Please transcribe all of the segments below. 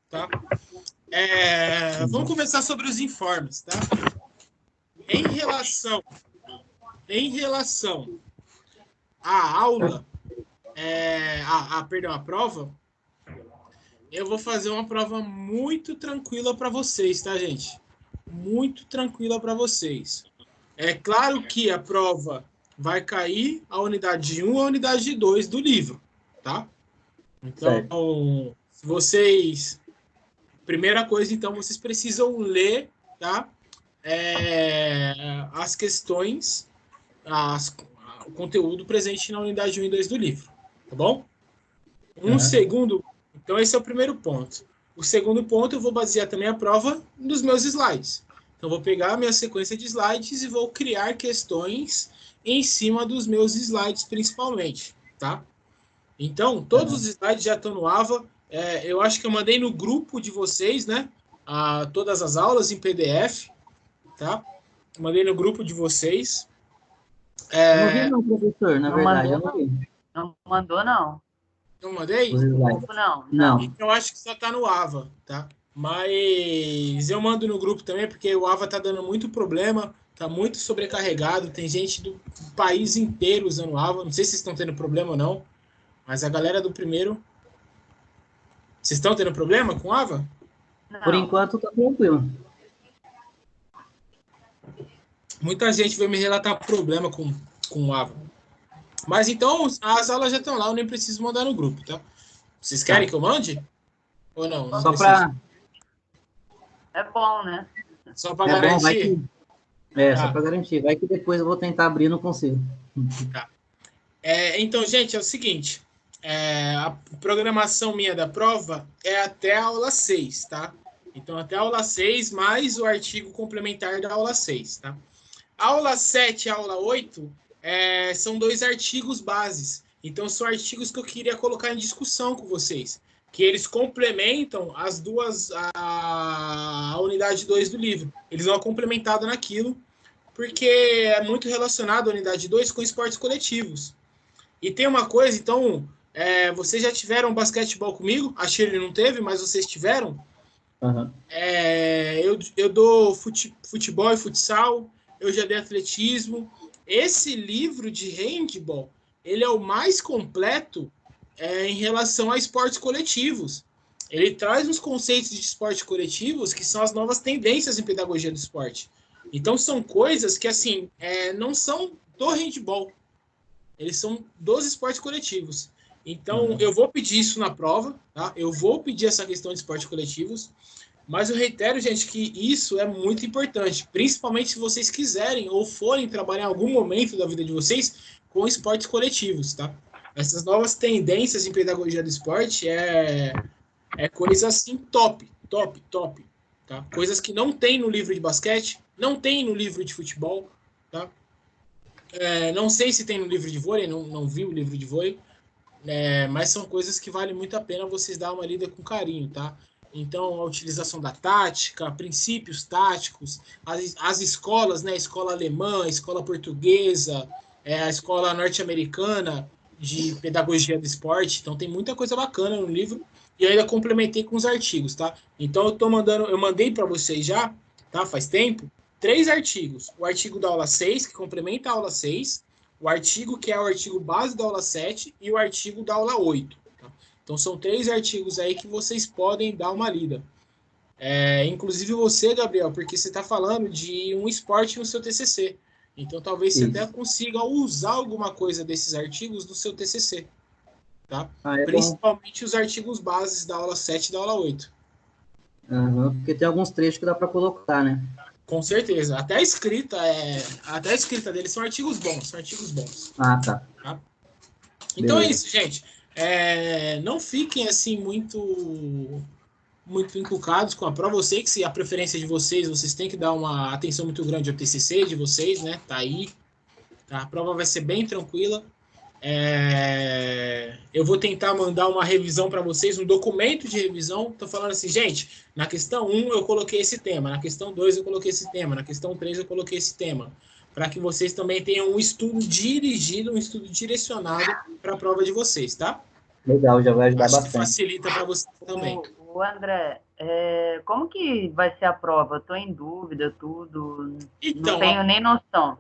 tá? Vamos começar sobre os informes, tá? Em relação à aula, a prova, eu vou fazer uma prova muito tranquila para vocês, tá, gente? Muito tranquila para vocês. É claro que a prova vai cair a unidade 1 e a unidade 2 do livro, tá? Então, se vocês... Primeira coisa, então, vocês precisam ler, tá? As questões, o conteúdo presente na unidade 1 e 2 do livro, tá bom? Segundo... Então, esse é o primeiro ponto. O segundo ponto, eu vou basear também a prova nos meus slides. Então, eu vou pegar a minha sequência de slides e vou criar questões em cima dos meus slides, principalmente, tá? Então, todos os slides já estão no AVA. Eu acho que eu mandei no grupo de vocês, né? Todas as aulas em PDF, tá? Mandei no grupo de vocês. Eu não vi não, professor, na verdade, eu não vi. Não mandou, não. Não mandei? Não. Então, eu acho que só tá no AVA, tá? Mas eu mando no grupo também, porque o AVA tá dando muito problema, tá muito sobrecarregado, tem gente do país inteiro usando o AVA. Não sei se vocês estão tendo problema ou não, mas a galera do primeiro... Vocês estão tendo problema com o AVA? Não. Por enquanto, tá tranquilo. Muita gente veio me relatar problema com o AVA. Mas então, as aulas já estão lá, eu nem preciso mandar no grupo, tá? Vocês querem que eu mande? Ou não? Não Só preciso. para... É bom, né? Só para garantir? Bom, vai que... só para garantir. Vai que depois eu vou tentar abrir e não consigo. Tá. Então, gente, é o seguinte. A programação minha da prova é até a aula 6, tá? Então, até a aula 6, mais o artigo complementar da aula 6, tá? A aula 7 e a aula 8 são 2 artigos bases. Então, são artigos que eu queria colocar em discussão com vocês. Que eles complementam as duas, a unidade 2 do livro. Eles vão complementado naquilo, porque é muito relacionado a unidade 2 com esportes coletivos. E tem uma coisa, então, vocês já tiveram basquetebol comigo? A Shirley não teve, mas vocês tiveram? Uhum. Eu dou futebol e futsal, eu já dei atletismo. Esse livro de handball, ele é o mais completo em relação a esportes coletivos. Ele traz uns conceitos de esportes coletivos que são as novas tendências em pedagogia do esporte. Então, são coisas que, assim, não são do handball. Eles são dos esportes coletivos. Então, eu vou pedir isso na prova, tá? Eu vou pedir essa questão de esportes coletivos, mas eu reitero, gente, que isso é muito importante, principalmente se vocês quiserem ou forem trabalhar em algum momento da vida de vocês com esportes coletivos, tá? Essas novas tendências em pedagogia do esporte é coisa assim top, tá? Coisas que não tem no livro de basquete, não tem no livro de futebol, tá? Não sei se tem no livro de vôlei, não vi o livro de vôlei, mas são coisas que vale muito a pena vocês dar uma lida com carinho, tá? Então, a utilização da tática, princípios táticos, as escolas, né? A escola alemã, a escola portuguesa, a escola norte-americana de pedagogia do esporte. Então, tem muita coisa bacana no livro e eu ainda complementei com os artigos, tá? Então, eu mandei para vocês já, tá? Faz tempo, 3 artigos. O artigo da aula 6, que complementa a aula 6, o artigo que é o artigo base da aula 7 e o artigo da aula 8. Tá? Então, são 3 artigos aí que vocês podem dar uma lida. Inclusive você, Gabriel, porque você está falando de um esporte no seu TCC. Então, talvez você até consiga usar alguma coisa desses artigos no seu TCC. Tá? Principalmente os artigos bases da aula 7 e da aula 8. Porque tem alguns trechos que dá para colocar, né? Com certeza. Até a escrita deles são artigos bons. Tá. Então Beleza. é isso, gente. Não fiquem assim muito encucados com a prova. Eu sei que se a preferência de vocês têm que dar uma atenção muito grande ao TCC de vocês, né? Tá aí. Tá? A prova vai ser bem tranquila. Eu vou tentar mandar uma revisão para vocês, um documento de revisão. Estou falando assim, gente, na questão 1 eu coloquei esse tema, na questão 2 eu coloquei esse tema, na questão 3 eu coloquei esse tema, para que vocês também tenham um estudo dirigido, um estudo direcionado para a prova de vocês, tá? Legal, já vai ajudar Acho bastante. que facilita para vocês também. Ô, André, como que vai ser a prova? Eu tô em dúvida, tudo. Não Então, tenho nem noção.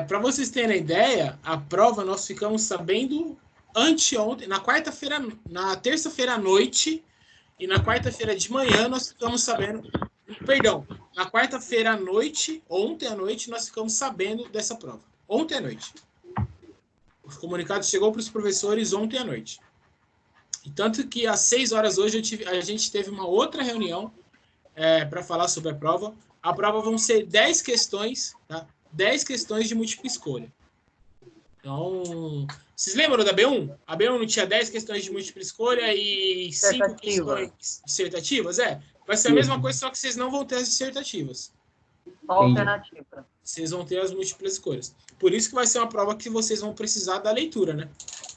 para vocês terem ideia, a prova nós ficamos sabendo anteontem, na terça-feira à noite e na quarta-feira de manhã nós ficamos sabendo. Perdão, na quarta-feira à noite, ontem à noite, nós ficamos sabendo dessa prova. Ontem à noite. O comunicado chegou para os professores ontem à noite. E tanto que às 6 horas hoje a gente teve uma outra reunião para falar sobre a prova. A prova vão ser 10 questões, tá? 10 questões de múltipla escolha. Então, vocês lembram da B1? A B1 não tinha 10 questões de múltipla escolha e 5 questões dissertativas? Vai ser a mesma coisa, só que vocês não vão ter as dissertativas. Só alternativa. Vocês vão ter as múltiplas escolhas. Por isso que vai ser uma prova que vocês vão precisar da leitura, né?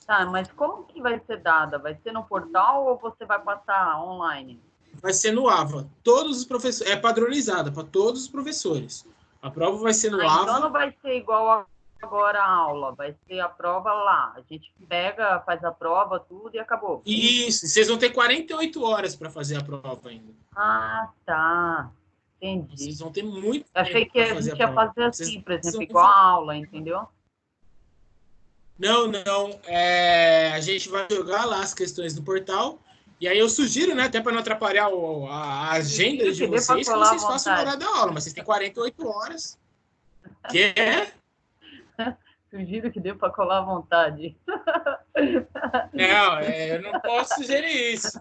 Tá, mas como que vai ser dada? Vai ser no portal ou você vai passar online? Vai ser no AVA. Todos os professores. É padronizada para todos os professores. A prova vai ser no AVA. Então não vai ser igual agora a aula, vai ser a prova lá. A gente pega, faz a prova, tudo e acabou. Isso, vocês vão ter 48 horas para fazer a prova ainda. Ah, tá. Entendi. Vocês vão ter muito tempo. Achei que a gente ia fazer assim, por exemplo, igual a aula, entendeu? Não. A gente vai jogar lá as questões no portal. E aí eu sugiro, né, até para não atrapalhar a agenda de vocês, que vocês façam o horário da aula. Mas vocês têm 48 horas. Que é? Sugiro que dê para colar à vontade. Não, eu não posso sugerir isso.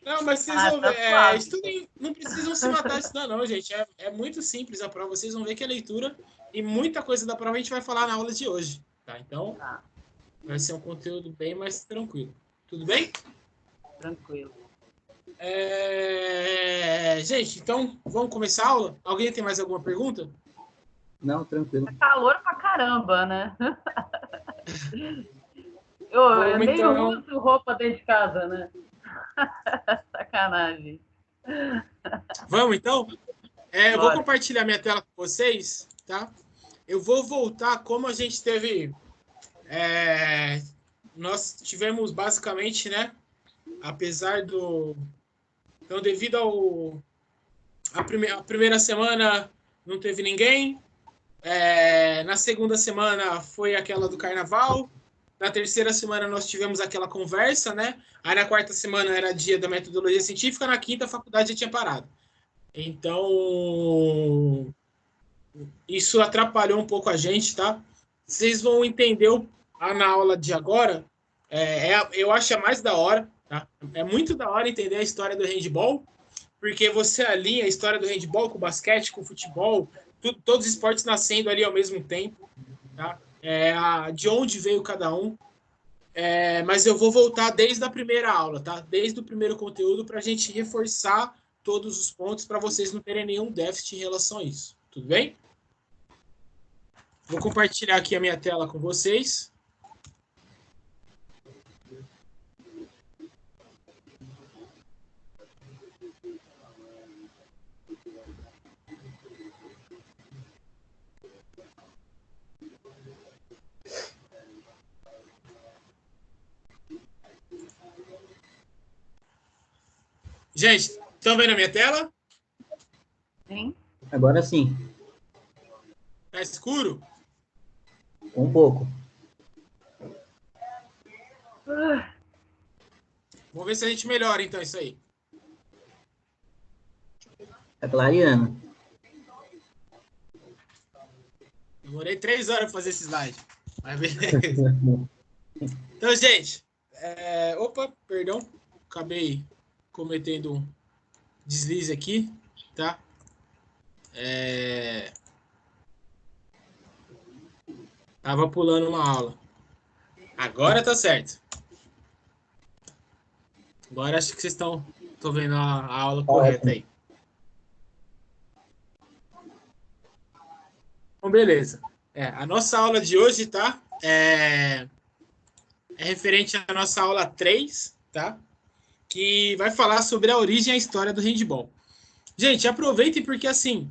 Não, mas vocês vão ver. Estudem, não precisam se matar estudando, não, gente. É muito simples a prova. Vocês vão ver que a leitura e muita coisa da prova a gente vai falar na aula de hoje. Tá? Então, vai ser um conteúdo bem mais tranquilo. Tudo bem? Tranquilo. Gente, então, vamos começar a aula? Alguém tem mais alguma pergunta? Não, tranquilo. É calor pra caramba, né? Eu nem uso roupa dentro de casa, né? Sacanagem. Vamos, então? Eu vou compartilhar minha tela com vocês, tá? Eu vou voltar como a gente teve... nós tivemos basicamente, né? Apesar do... Então, devido ao... A primeira semana não teve ninguém. Na segunda semana foi aquela do carnaval. Na terceira semana nós tivemos aquela conversa, né? Aí na quarta semana era dia da metodologia científica, na quinta a faculdade já tinha parado. Então, isso atrapalhou um pouco a gente, tá? Vocês vão entender na aula de agora, eu acho a mais da hora, tá? É muito da hora entender a história do handball, porque você alinha a história do handball com o basquete, com o futebol, todos os esportes nascendo ali ao mesmo tempo, tá? De onde veio cada um. Mas eu vou voltar desde a primeira aula, tá? Desde o primeiro conteúdo para a gente reforçar todos os pontos para vocês não terem nenhum déficit em relação a isso. Tudo bem? Vou compartilhar aqui a minha tela com vocês. Gente, estão vendo a minha tela? Sim. Agora sim. Tá escuro? Um pouco. Vamos ver se a gente melhora, então, isso aí. Tá clareando. Demorei 3 horas para fazer esse slide. Mas beleza. Então, gente... Opa, perdão. Acabei cometendo um deslize aqui, tá? Tava pulando uma aula. Agora tá certo. Agora acho que vocês estão vendo a aula correta aí. Então, beleza. A nossa aula de hoje, tá? É referente à nossa aula 3, tá? Que vai falar sobre a origem e a história do handball. Gente, aproveitem porque, assim,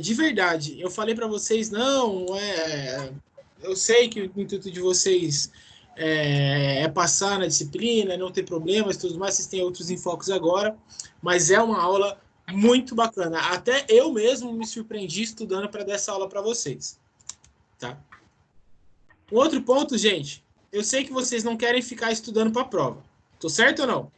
de verdade, eu falei para vocês, eu sei que o intuito de vocês passar na disciplina, não ter problemas, tudo mais, vocês têm outros enfoques agora, mas é uma aula muito bacana. Até eu mesmo me surpreendi estudando para dar essa aula para vocês. Tá? Um outro ponto, gente, eu sei que vocês não querem ficar estudando para a prova. Tô certo ou não?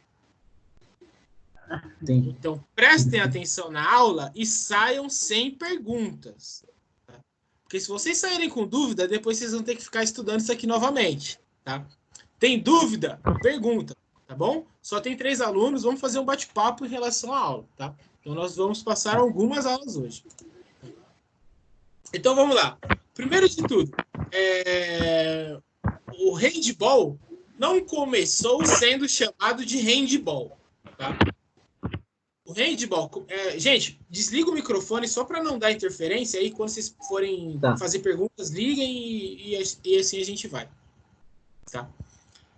Sim. Então, prestem atenção na aula e saiam sem perguntas. Tá? Porque se vocês saírem com dúvida, depois vocês vão ter que ficar estudando isso aqui novamente. Tá? Tem dúvida? Pergunta. Tá bom? Só tem 3 alunos, vamos fazer um bate-papo em relação à aula. Tá? Então, nós vamos passar algumas aulas hoje. Então, vamos lá. Primeiro de tudo, o handball não começou sendo chamado de handball. Tá? O handball... gente, desliga o microfone só para não dar interferência. Aí, quando vocês forem fazer perguntas, liguem e assim a gente vai. Tá?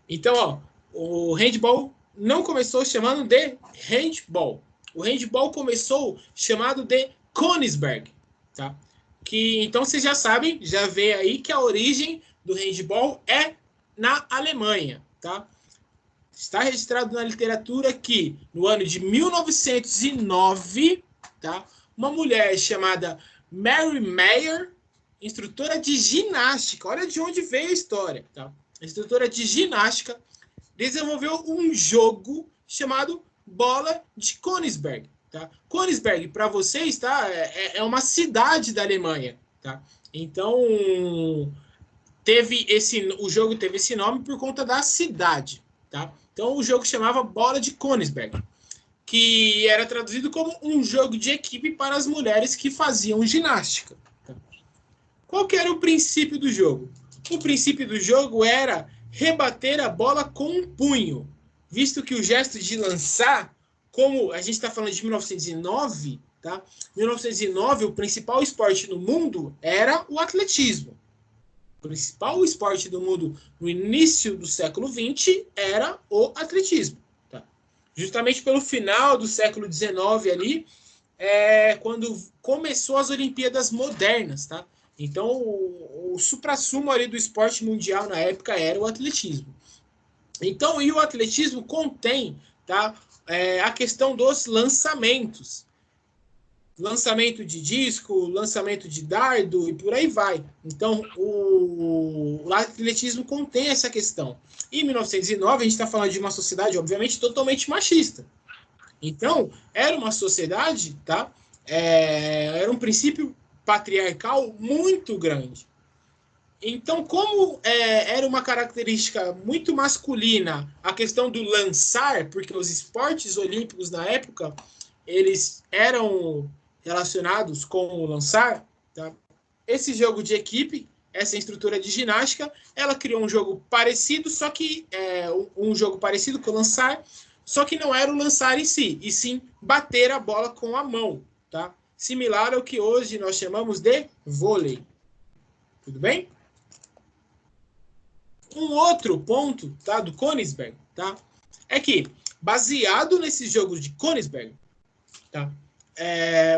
Então, ó, o handball não começou chamando de handball. O handball começou chamado de Königsberg. Tá? Que, então, vocês já sabem, já vê aí que a origem do handball é na Alemanha. Tá? Está registrado na literatura que, no ano de 1909, tá, uma mulher chamada Mary Meyer, instrutora de ginástica, olha de onde veio a história, tá? Instrutora de ginástica, desenvolveu um jogo chamado Bola de Königsberg. Tá? Königsberg, para vocês, tá, é uma cidade da Alemanha. Tá? Então, o jogo teve esse nome por conta da cidade. Tá? Então, o jogo chamava Bola de Königsberg, que era traduzido como um jogo de equipe para as mulheres que faziam ginástica. Tá? Qual que era o princípio do jogo? O princípio do jogo era rebater a bola com um punho, visto que o gesto de lançar, como a gente está falando de 1909, tá? 1909, o principal esporte no mundo era o atletismo. O principal esporte do mundo no início do século XX era o atletismo. Tá? Justamente pelo final do século XIX ali, quando começou as Olimpíadas modernas. Tá? Então, o suprassumo ali do esporte mundial na época era o atletismo. Então, e o atletismo contém, tá, a questão dos lançamentos. Lançamento de disco, lançamento de dardo e por aí vai. Então, o atletismo contém essa questão. Em 1909, a gente está falando de uma sociedade, obviamente, totalmente machista. Então, era uma sociedade, tá? Era um princípio patriarcal muito grande. Então, como era uma característica muito masculina a questão do lançar, porque os esportes olímpicos na época, eles eram relacionados com o lançar, tá? Esse jogo de equipe, essa instrutora de ginástica, ela criou um jogo parecido, só que um jogo parecido com o lançar, só que não era o lançar em si, e sim bater a bola com a mão, tá? Similar ao que hoje nós chamamos de vôlei. Tudo bem? Um outro ponto, tá, do Königsberg, tá, é que, baseado nesses jogos de Königsberg, tá,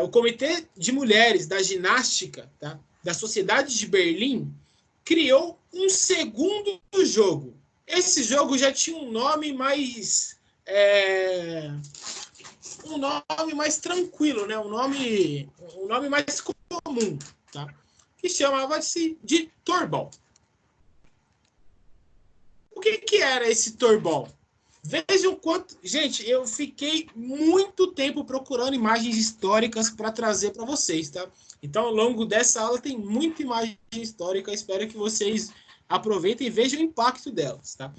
o Comitê de Mulheres da Ginástica, tá, da Sociedade de Berlim criou um segundo jogo. Esse jogo já tinha um nome mais tranquilo, né? um nome mais comum, tá? Que chamava-se de Torball. O que era esse Torball? Vejam quanto... Gente, eu fiquei muito tempo procurando imagens históricas para trazer para vocês, tá? Então, ao longo dessa aula tem muita imagem histórica. Espero que vocês aproveitem e vejam o impacto delas, tá?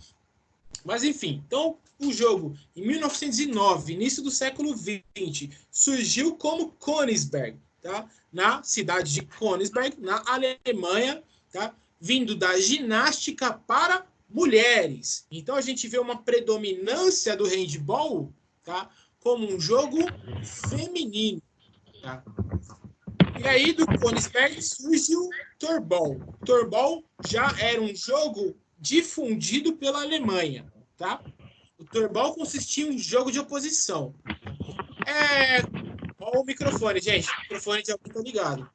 Mas, enfim. Então, o jogo, em 1909, início do século XX, surgiu como Königsberg, tá? Na cidade de Königsberg, na Alemanha, tá? Vindo da ginástica para mulheres. Então, a gente vê uma predominância do handball, tá, como um jogo feminino. Tá? E aí, do Königsberg, surge o Torball. O Torball já era um jogo difundido pela Alemanha. Tá? O Torball consistia em um jogo de oposição. Olha o microfone, gente. O microfone de alguém está ligado.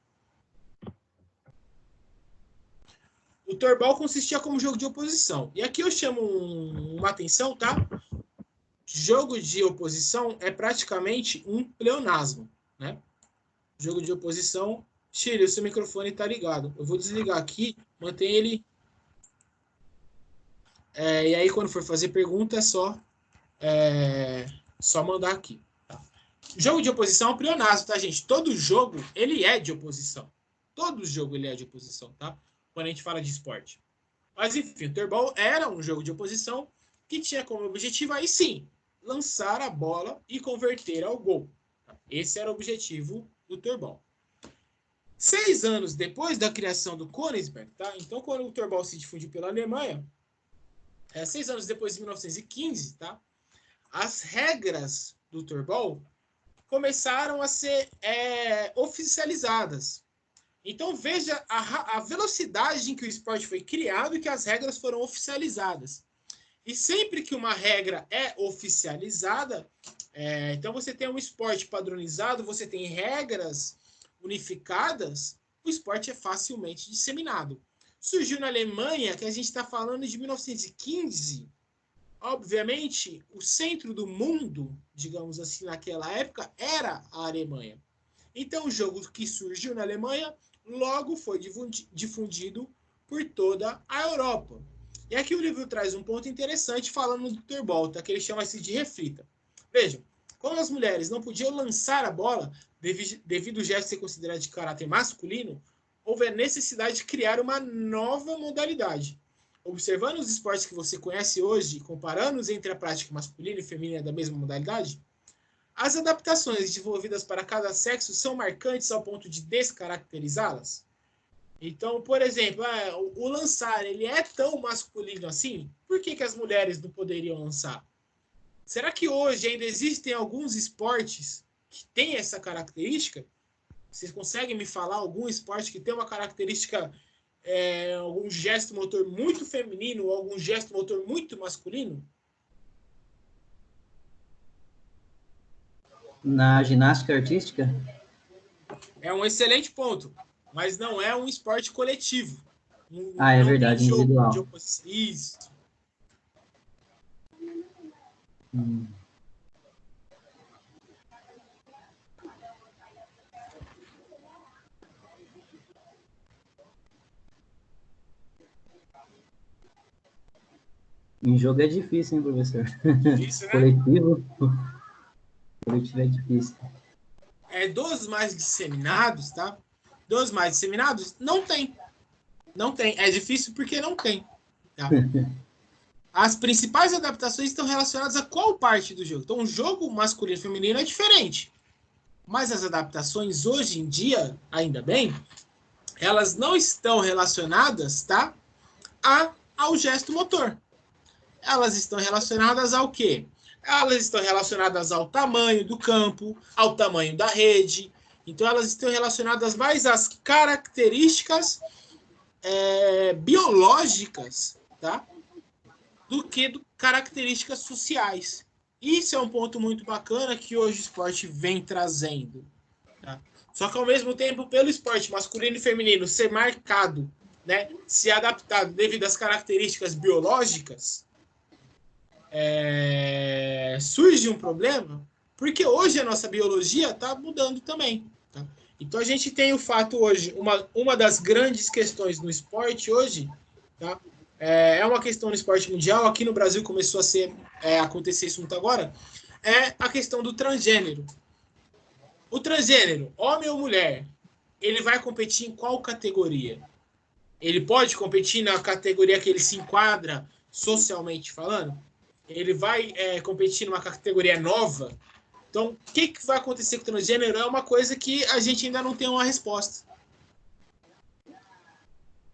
o Torbal consistia como jogo de oposição. E aqui eu chamo uma atenção, tá? Jogo de oposição é praticamente um pleonasmo, né? Jogo de oposição. Chile, o seu microfone tá ligado. Eu vou desligar aqui, mantém ele. E aí, quando for fazer pergunta, é só mandar aqui. Tá? Jogo de oposição é um pleonasmo, tá, gente? Todo jogo, ele é de oposição. Todo jogo, ele é de oposição, tá? Quando a gente fala de esporte. Mas, enfim, o Torbal era um jogo de oposição que tinha como objetivo, aí sim, lançar a bola e converter ao gol. Esse era o objetivo do Torbal. 6 anos depois da criação do Königsberg, tá? Então, quando o Torbal se difundiu pela Alemanha, 6 anos depois, de 1915, tá? As regras do Torbal começaram a ser oficializadas. Então, veja a velocidade em que o esporte foi criado e que as regras foram oficializadas. E sempre que uma regra é oficializada, então você tem um esporte padronizado, você tem regras unificadas, o esporte é facilmente disseminado. Surgiu na Alemanha, que a gente está falando de 1915. Obviamente, o centro do mundo, digamos assim, naquela época, era a Alemanha. Então, o jogo que surgiu na Alemanha logo foi difundido por toda a Europa. E aqui o livro traz um ponto interessante falando do Torbal, tá? Que ele chama-se de reflita. Vejam, como as mulheres não podiam lançar a bola devido ao gesto ser considerado de caráter masculino, houve a necessidade de criar uma nova modalidade. Observando os esportes que você conhece hoje, comparando-os entre a prática masculina e feminina da mesma modalidade, as adaptações desenvolvidas para cada sexo são marcantes ao ponto de descaracterizá-las. Então, por exemplo, o lançar, ele é tão masculino assim? Por que as mulheres não poderiam lançar? Será que hoje ainda existem alguns esportes que têm essa característica? Vocês conseguem me falar algum esporte que tem uma característica, algum gesto motor muito feminino ou algum gesto motor muito masculino? Na ginástica artística? É um excelente ponto, mas não é um esporte coletivo. É verdade, individual. Isso. Em jogo é difícil, hein, professor? Difícil, né? Coletivo é difícil. Dos mais disseminados, tá? Dos mais disseminados, não tem. Não tem. É difícil porque não tem. Tá? As principais adaptações estão relacionadas a qual parte do jogo? Então, o jogo masculino e feminino é diferente. Mas as adaptações, hoje em dia, ainda bem, elas não estão relacionadas, tá? Ao gesto motor. Elas estão relacionadas ao quê? Elas estão relacionadas ao tamanho do campo, ao tamanho da rede. Então, elas estão relacionadas mais às características biológicas, tá? Do que características sociais. Isso é um ponto muito bacana que hoje o esporte vem trazendo. Tá? Só que, ao mesmo tempo, pelo esporte masculino e feminino ser marcado, né, ser adaptado devido às características biológicas, surge um problema, porque hoje a nossa biologia está mudando também. Tá? Então, a gente tem o fato hoje, uma das grandes questões no esporte hoje, tá? É uma questão no esporte mundial, aqui no Brasil começou a acontecer isso muito agora, é a questão do transgênero. O transgênero, homem ou mulher, ele vai competir em qual categoria? Ele pode competir na categoria que ele se enquadra socialmente falando? Ele vai competir numa categoria nova? Então, o que vai acontecer com o transgênero é uma coisa que a gente ainda não tem uma resposta.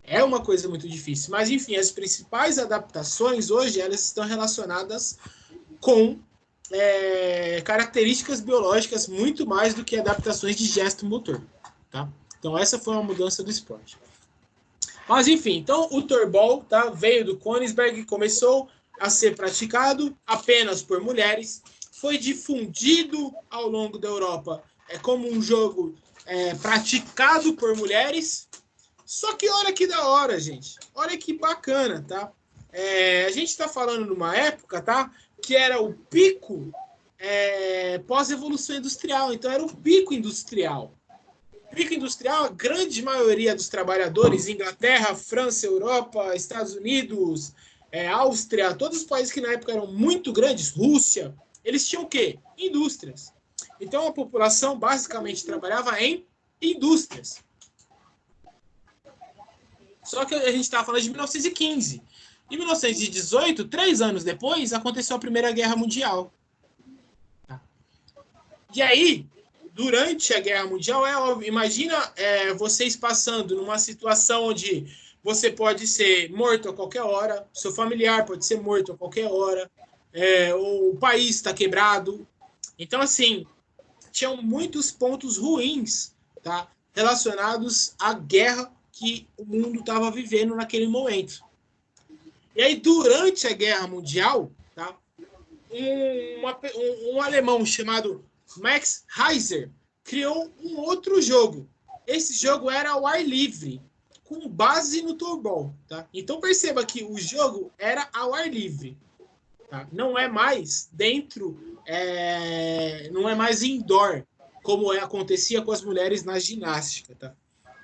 É uma coisa muito difícil. Mas, enfim, as principais adaptações hoje, elas estão relacionadas com características biológicas muito mais do que adaptações de gesto motor. Tá? Então, essa foi uma mudança do esporte. Mas, enfim, então o Torbal, tá, veio do Königsberg, começou a ser praticado apenas por mulheres, foi difundido ao longo da Europa como um jogo praticado por mulheres, Só que olha que da hora, gente. Olha que bacana, tá? A gente está falando numa época, tá? Que era o pico pós-revolução industrial. Então, era o pico industrial. Pico industrial, a grande maioria dos trabalhadores, Inglaterra, França, Europa, Estados Unidos, Áustria, todos os países que na época eram muito grandes, Rússia, eles tinham o quê? Indústrias. Então, a população basicamente trabalhava em indústrias. Só que a gente estava falando de 1915. Em 1918, 3 anos depois, aconteceu a Primeira Guerra Mundial. E aí, durante a Guerra Mundial, é óbvio, imagina vocês passando numa situação onde você pode ser morto a qualquer hora, seu familiar pode ser morto a qualquer hora, o país está quebrado. Então, assim, tinham muitos pontos ruins, tá, relacionados à guerra que o mundo estava vivendo naquele momento. E aí, durante a Guerra Mundial, tá, um alemão chamado Max Heiser criou um outro jogo. Esse jogo era ao ar livre, com base no Torball. Tá? Então perceba que o jogo era ao ar livre. Tá? Não é mais dentro, não é mais indoor, como acontecia com as mulheres na ginástica. Tá?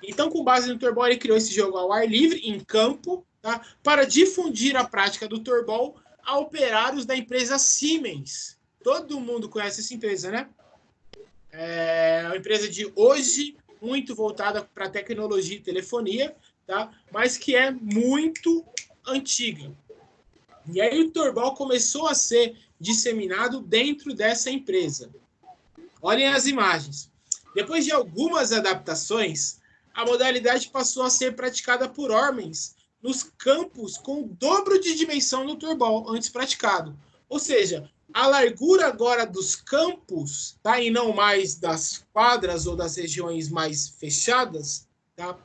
Então, com base no Torball, ele criou esse jogo ao ar livre, em campo, tá? Para difundir a prática do Torball a operários da empresa Siemens. Todo mundo conhece essa empresa, né? É uma empresa de hoje, muito voltada para tecnologia e telefonia, tá? Mas que é muito antiga. E aí o Torball começou a ser disseminado dentro dessa empresa. Olhem as imagens. Depois de algumas adaptações, a modalidade passou a ser praticada por homens nos campos com o dobro de dimensão do Torball antes praticado. Ou seja, a largura agora dos campos, tá, e não mais das quadras ou das regiões mais fechadas, tá,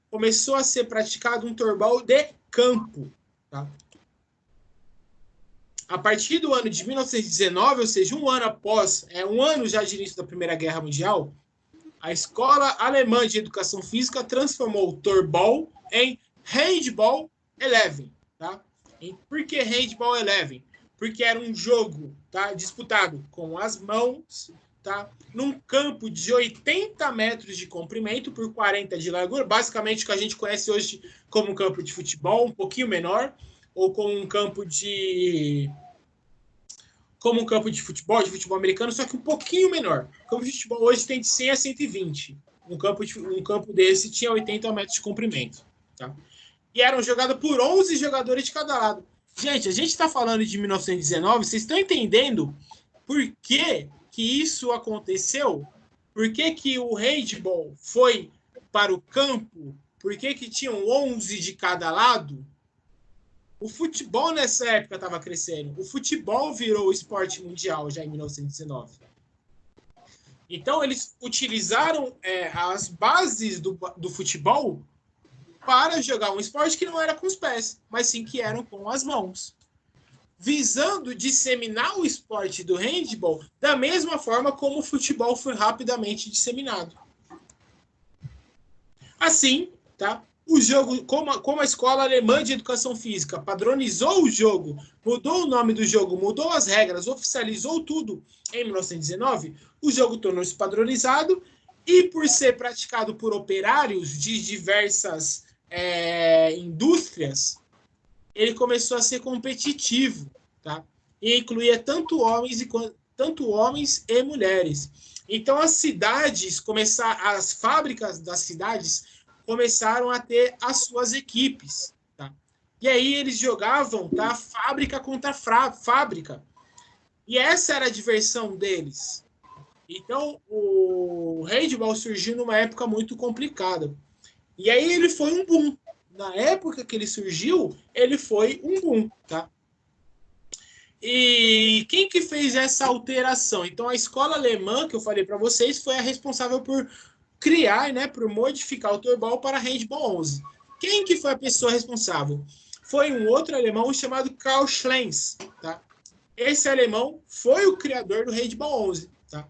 começou a ser praticado um Torball de campo. Tá? A partir do ano de 1919, ou seja, um ano após, um ano já de início da Primeira Guerra Mundial, a Escola Alemã de Educação Física transformou o Torball em Handball 11. Tá? E por que Handball 11? Porque era um jogo, tá, disputado com as mãos, tá, num campo de 80 metros de comprimento por 40 de largura, basicamente o que a gente conhece hoje como um campo de futebol, um pouquinho menor, ou como um campo de futebol americano, só que um pouquinho menor. O campo de futebol hoje tem de 100 a 120. Um campo desse tinha 80 metros de comprimento. Tá? E eram jogados por 11 jogadores de cada lado. Gente, a gente está falando de 1919, vocês estão entendendo por que isso aconteceu? Por que o handball foi para o campo? Por que tinham 11 de cada lado? O futebol nessa época estava crescendo. O futebol virou o esporte mundial já em 1919. Então, eles utilizaram as bases do futebol para jogar um esporte que não era com os pés, mas sim que eram com as mãos. Visando disseminar o esporte do handball da mesma forma como o futebol foi rapidamente disseminado. Assim, tá? O jogo, como a Escola Alemã de Educação Física padronizou o jogo, mudou o nome do jogo, mudou as regras, oficializou tudo em 1919, o jogo tornou-se padronizado e, por ser praticado por operários de diversas indústrias, ele começou a ser competitivo, tá? E incluía tanto homens e mulheres. Então, as fábricas das cidades começaram a ter as suas equipes. Tá? E aí eles jogavam, tá, fábrica contra fábrica. E essa era a diversão deles. Então, o handball surgiu numa época muito complicada. E aí ele foi um boom. Na época que ele surgiu, ele foi um boom. Tá? E quem que fez essa alteração? Então, a escola alemã, que eu falei para vocês, foi a responsável por criar, né, por modificar o Torball para Handball 11. Quem que foi a pessoa responsável? Foi um outro alemão chamado Karl Schlenz, tá? Esse alemão foi o criador do Handball 11, tá?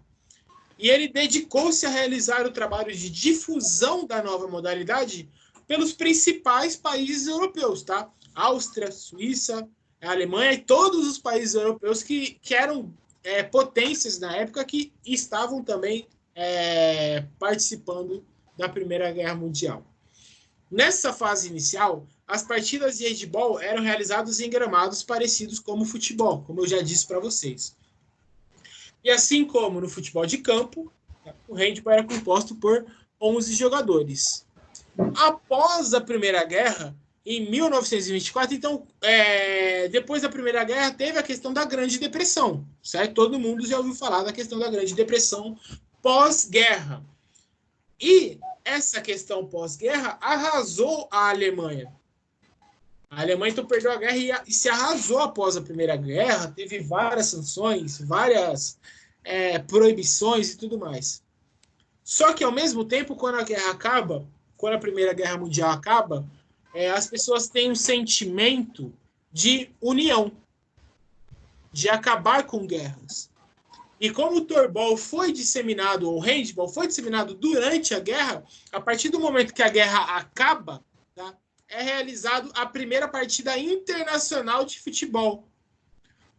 E ele dedicou-se a realizar o trabalho de difusão da nova modalidade pelos principais países europeus, tá? Áustria, Suíça, Alemanha e todos os países europeus que eram potências na época que estavam também participando da Primeira Guerra Mundial. Nessa fase inicial, as partidas de handball eram realizadas em gramados parecidos como o futebol, como eu já disse para vocês. E assim como no futebol de campo, o handball era composto por 11 jogadores. Após a Primeira Guerra, em 1924, então, depois da Primeira Guerra, teve a questão da Grande Depressão, certo? Todo mundo já ouviu falar da questão da Grande Depressão pós-guerra. E essa questão pós-guerra arrasou a Alemanha. A Alemanha, então, perdeu a guerra e se arrasou após a Primeira Guerra, teve várias sanções, várias proibições e tudo mais. Só que, ao mesmo tempo, quando a guerra acaba, quando a Primeira Guerra Mundial acaba, as pessoas têm um sentimento de união, de acabar com guerras. E como o torbol foi disseminado, ou o handball foi disseminado durante a guerra, a partir do momento que a guerra acaba, tá, é realizado a primeira partida internacional de futebol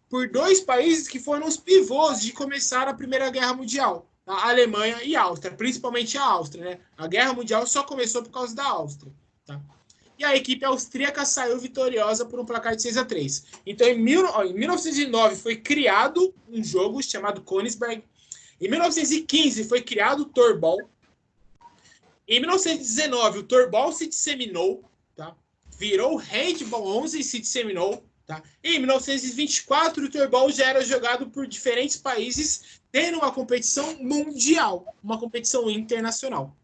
por 2 países que foram os pivôs de começar a Primeira Guerra Mundial, a Alemanha e a Áustria, principalmente a Áustria, né? A Guerra Mundial só começou por causa da Áustria, tá? E a equipe austríaca saiu vitoriosa por um placar de 6-3. Então, em 1909 foi criado um jogo chamado Königsberg. Em 1915 foi criado o torbol. Em 1919 o torbol se disseminou, tá? Virou handball 11 e se disseminou. Tá? Em 1924 o torbol já era jogado por diferentes países, tendo uma competição mundial, uma competição internacional.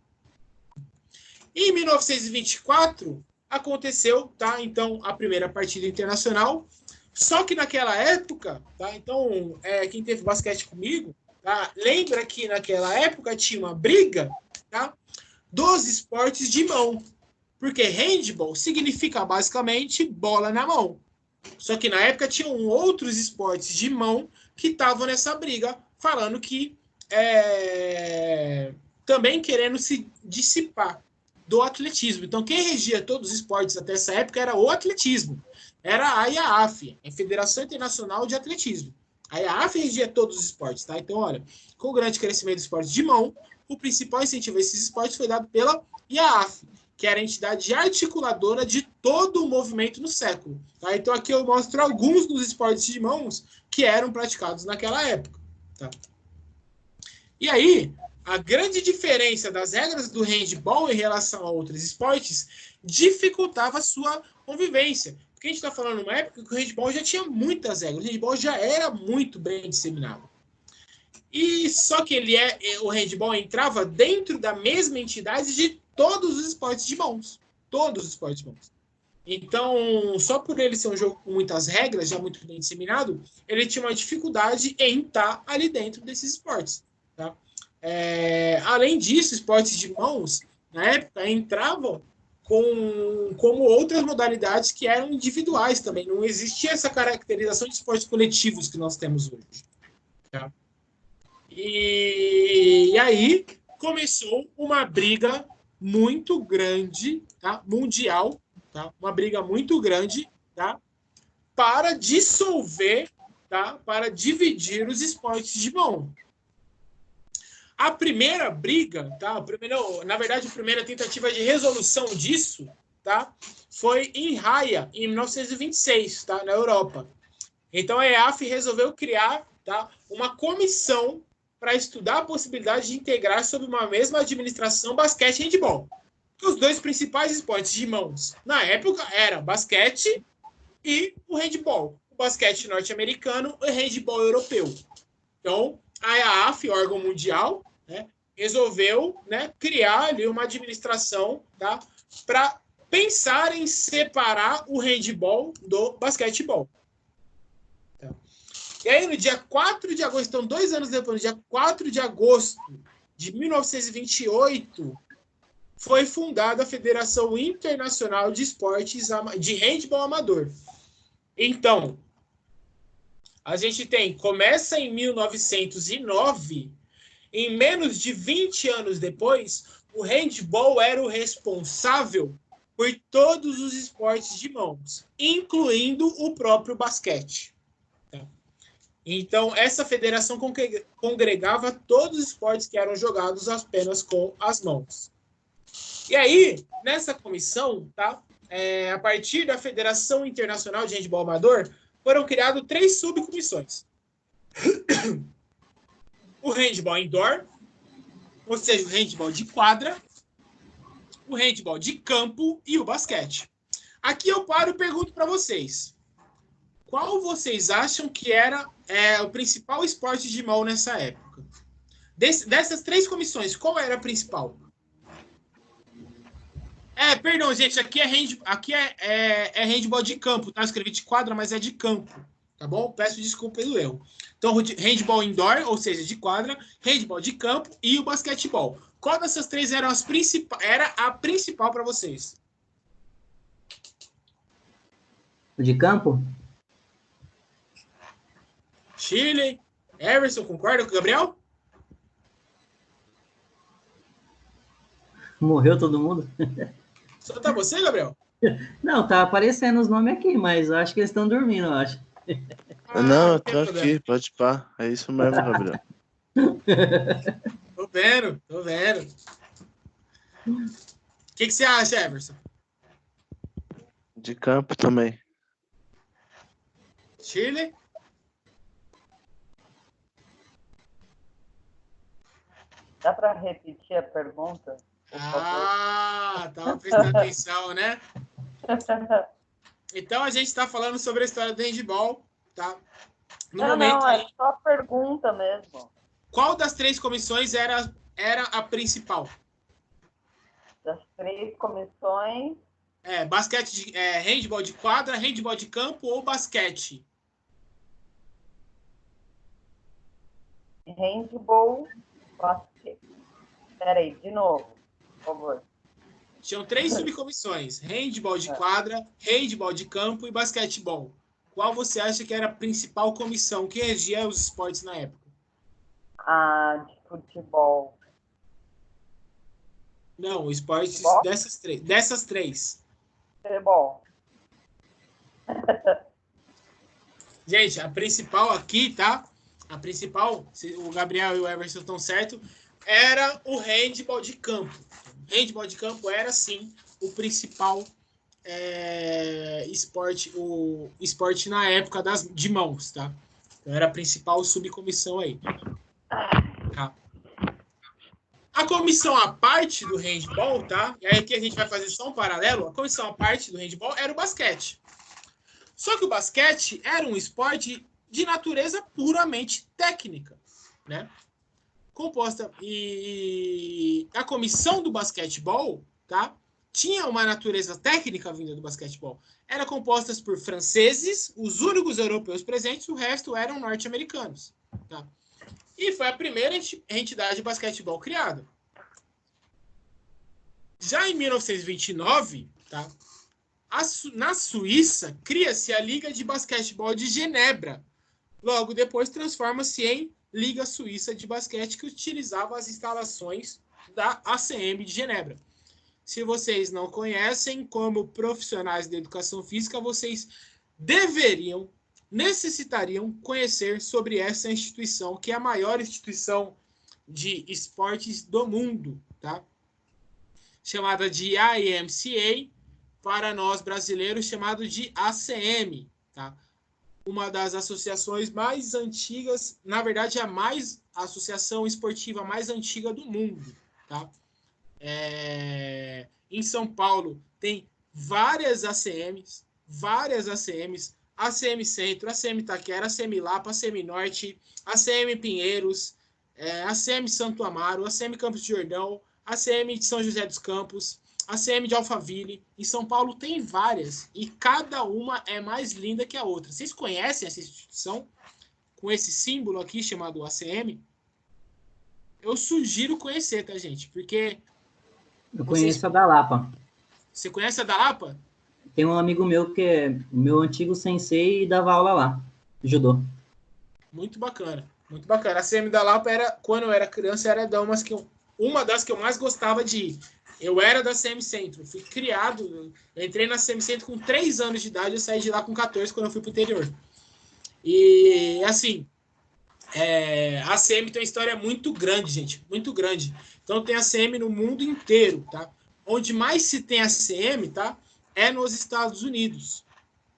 Em 1924 aconteceu, tá? Então, a primeira partida internacional. Só que naquela época, tá? Então, quem teve basquete comigo, tá? Lembra que naquela época tinha uma briga, tá? Dos esportes de mão. Porque handball significa basicamente bola na mão. Só que na época tinham outros esportes de mão que estavam nessa briga, falando que também querendo se dissipar do atletismo. Então, quem regia todos os esportes até essa época era o atletismo. Era a IAAF, a Federação Internacional de Atletismo. A IAAF regia todos os esportes, tá? Então, olha, com o grande crescimento dos esportes de mão, o principal incentivo a esses esportes foi dado pela IAAF, que era a entidade articuladora de todo o movimento no século. Tá? Então, aqui eu mostro alguns dos esportes de mãos que eram praticados naquela época. Tá? E aí, a grande diferença das regras do handball em relação a outros esportes dificultava a sua convivência. Porque a gente está falando numa época que o handball já tinha muitas regras, o handball já era muito bem disseminado. E só que o handball entrava dentro da mesma entidade de todos os esportes de mãos. Todos os esportes de mãos. Então, só por ele ser um jogo com muitas regras, já muito bem disseminado, ele tinha uma dificuldade em estar ali dentro desses esportes. Tá? Além disso, esportes de mãos, na época, entravam como outras modalidades que eram individuais também. Não existia essa caracterização de esportes coletivos que nós temos hoje. Tá? E aí começou uma briga muito grande, tá? Mundial, tá? Uma briga muito grande, tá? Para dissolver, tá? Para dividir os esportes de mão. A primeira briga, tá? Na verdade, a primeira tentativa de resolução disso, tá? Foi em Haia, em 1926, tá? Na Europa. Então a EAF resolveu criar, tá? Uma comissão para estudar a possibilidade de integrar sob uma mesma administração basquete e handball. Os 2 principais esportes de mãos na época eram basquete e o handball. O basquete norte-americano e o handball europeu. Então, a IAAF, órgão mundial, né, resolveu, né, criar ali uma administração, tá, para pensar em separar o handball do basquetebol. E aí, no dia 4 de agosto, então 2 anos depois, no dia 4 de agosto de 1928, foi fundada a Federação Internacional de Esportes de Handball Amador. Então, a gente começa em 1909, em menos de 20 anos depois, o handball era o responsável por todos os esportes de mãos, incluindo o próprio basquete. Tá? Então, essa federação congregava todos os esportes que eram jogados apenas com as mãos. E aí, nessa comissão, tá? A partir da Federação Internacional de Handebol Amador, foram criadas 3 subcomissões. O handebol indoor, ou seja, o handebol de quadra, o handebol de campo e o basquete. Aqui eu paro e pergunto para vocês. Qual vocês acham que era o principal esporte de mão nessa época? Dessas 3 comissões, qual era a principal? Perdão, gente, aqui é handebol de campo, tá? Eu escrevi de quadra, mas é de campo, tá bom? Peço desculpa pelo erro. Então, handebol indoor, ou seja, de quadra, handebol de campo e o basquetebol. Qual dessas 3 era a principal para vocês? O de campo? Chile, Everson, concorda com o Gabriel? Morreu todo mundo? Só tá você, Gabriel? Não, tá aparecendo os nomes aqui, mas eu acho que eles estão dormindo, eu acho. Não, eu tô aqui, pode pá. É isso mesmo, Gabriel. Tô vendo. O que você acha, Everson? De campo também. Chile? Dá para repetir a pergunta? Tava prestando atenção, né? Então, a gente está falando sobre a história do handebol, tá? Não, é só a pergunta mesmo. Qual das 3 comissões era a principal? Das 3 comissões... Basquete, handebol de quadra, handebol de campo ou basquete? Handebol, basquete. Peraí, de novo, por favor. Tinham 3 subcomissões: handebol de quadra, handebol de campo e basquetebol. Qual você acha que era a principal comissão que regia os esportes na época? De futebol. Não, os esportes dessas 3. Futebol. Gente, a principal aqui, tá? A principal, se o Gabriel e o Everson estão certos, era o handebol de campo. O handebol de campo era, sim, o principal esporte na época de mãos, tá? Então, era a principal subcomissão aí. Tá? A comissão à parte do handebol, tá? E aí aqui a gente vai fazer só um paralelo. A comissão à parte do handebol era o basquete. Só que o basquete era um esporte de natureza puramente técnica, né? Composta e a comissão do basquetebol, tá? Tinha uma natureza técnica vinda do basquetebol. Era composta por franceses, os únicos europeus presentes, o resto eram norte-americanos, tá? E foi a primeira entidade de basquetebol criada. Já em 1929, tá? Na Suíça, cria-se a Liga de Basquetebol de Genebra. Logo depois, transforma-se em Liga Suíça de Basquete, que utilizava as instalações da ACM de Genebra. Se vocês não conhecem, como profissionais da educação física, vocês necessitariam conhecer sobre essa instituição, que é a maior instituição de esportes do mundo, tá? Chamada de IMCA, para nós brasileiros, chamado de ACM, tá? Uma das associações mais antigas, na verdade, a associação esportiva mais antiga do mundo, tá? Em São Paulo tem várias ACMs, ACM Centro, ACM Itaquera, ACM Lapa, ACM Norte, ACM Pinheiros, ACM Santo Amaro, ACM Campos de Jordão, ACM de São José dos Campos, ACM de Alphaville. Em São Paulo tem várias e cada uma é mais linda que a outra. Vocês conhecem essa instituição com esse símbolo aqui chamado ACM? Eu sugiro conhecer, tá, gente? Porque... Eu conheço a da Lapa. Você conhece a da Lapa? Tem um amigo meu que é o meu antigo sensei e dava aula lá, judô. Muito bacana, muito bacana. A ACM da Lapa, quando eu era criança, era uma das que eu mais gostava de ir. Eu era da CM Centro, fui criado, eu entrei na CM Centro com 3 anos de idade, eu saí de lá com 14 quando eu fui pro interior. E, assim, a CM tem uma história muito grande, gente, muito grande. Então tem a CM no mundo inteiro, tá? Onde mais se tem a CM, tá? É nos Estados Unidos.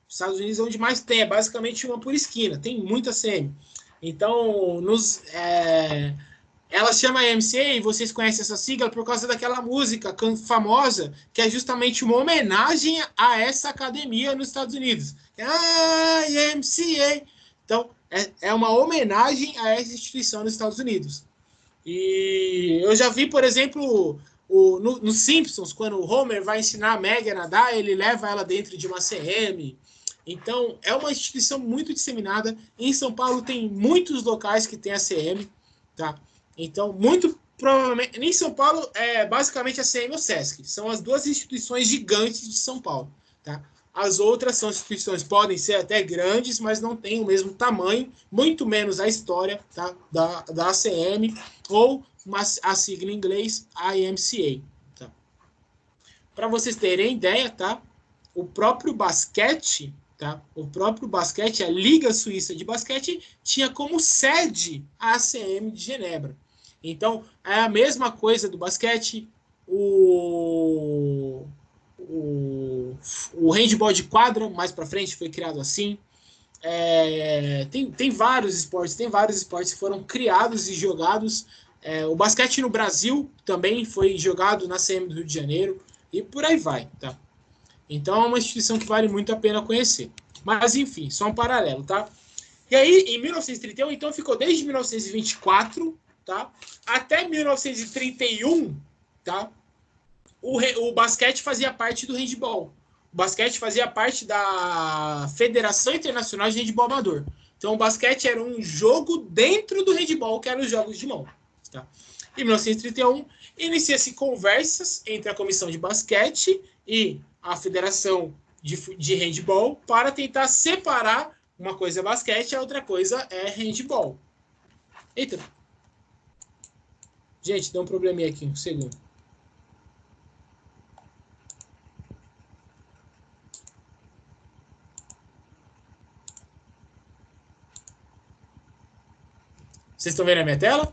Os Estados Unidos é onde mais tem, é basicamente uma por esquina, tem muita CM. Então, ela chama AMCA, e vocês conhecem essa sigla por causa daquela música famosa, que é justamente uma homenagem a essa academia nos Estados Unidos. AMCA. Então, é uma homenagem a essa instituição nos Estados Unidos. E eu já vi, por exemplo, no Simpsons, quando o Homer vai ensinar a Maggie a nadar, ele leva ela dentro de uma CM. Então, é uma instituição muito disseminada. Em São Paulo tem muitos locais que tem a CM, tá? Então, muito provavelmente... Em São Paulo, basicamente a CM e o SESC. São as duas instituições gigantes de São Paulo, tá? As outras são instituições, podem ser até grandes, mas não têm o mesmo tamanho, muito menos a história, tá? da ACM, ou a sigla em inglês, IMCA. Tá? Para vocês terem ideia, tá? O próprio basquete, tá? O próprio basquete, a Liga Suíça de Basquete, tinha como sede a ACM de Genebra. Então, é a mesma coisa do basquete, o handball de quadra, mais para frente, foi criado assim. Tem vários esportes que foram criados e jogados. O basquete no Brasil também foi jogado na CM do Rio de Janeiro, e por aí vai, tá? Então é uma instituição que vale muito a pena conhecer. Mas, enfim, só um paralelo, tá? E aí, em 1931, então ficou desde 1924, tá? Até 1931, tá? O basquete fazia parte do handball. O basquete fazia parte da Federação Internacional de Handball Amador. Então, o basquete era um jogo dentro do handball, que eram os jogos de mão. Tá? Em 1931, inicia-se conversas entre a Comissão de Basquete e a Federação de Handball para tentar separar uma coisa é basquete e a outra coisa é handball. Eita. Gente, deu um probleminha aqui, um segundo. Vocês estão vendo a minha tela?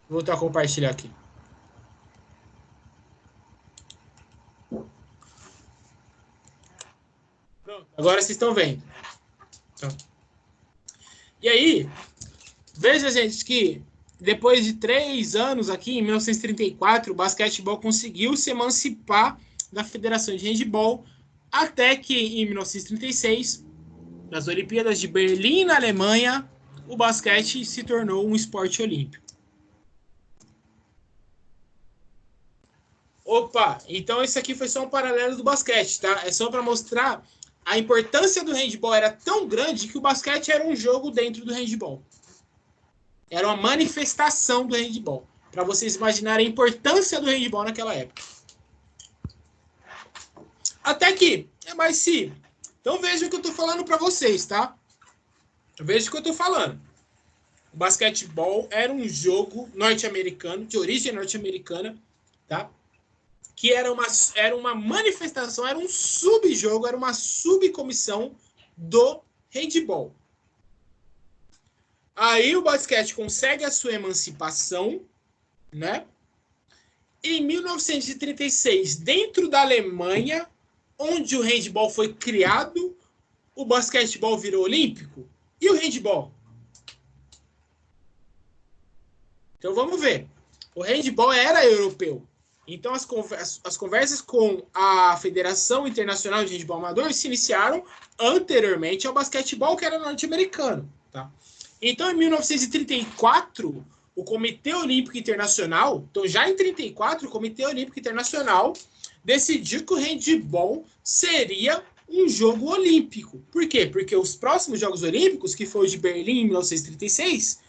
Vou voltar a compartilhar aqui. Pronto, agora vocês estão vendo. Então. E aí, veja, gente, que depois de 3 anos aqui, em 1934, o basquetebol conseguiu se emancipar da Federação de Handball, até que em 1936, nas Olimpíadas de Berlim, na Alemanha, o basquete se tornou um esporte olímpico. Opa, então esse aqui foi só um paralelo do basquete, tá? É só para mostrar a importância do handball era tão grande que o basquete era um jogo dentro do handball. Era uma manifestação do handball. Para vocês imaginarem a importância do handball naquela época. Até que, mas se... Então veja o que eu estou falando para vocês, tá? Veja o que eu estou falando. O basquetebol era um jogo norte-americano, de origem norte-americana, tá? Que era uma manifestação, era um subjogo, era uma subcomissão do handball. Aí o basquete consegue a sua emancipação, né? Em 1936, dentro da Alemanha, onde o handball foi criado, o basquetebol virou olímpico. E o handball? Então vamos ver. O handball era europeu. Então as conversas com a Federação Internacional de Handball Amador se iniciaram anteriormente ao basquetebol, que era norte-americano. Tá? Então, em 1934, o Comitê Olímpico Internacional, então já em 1934, o Comitê Olímpico Internacional decidiu que o handball seria um jogo olímpico. Por quê? Porque os próximos Jogos Olímpicos, que foi o de Berlim em 1936,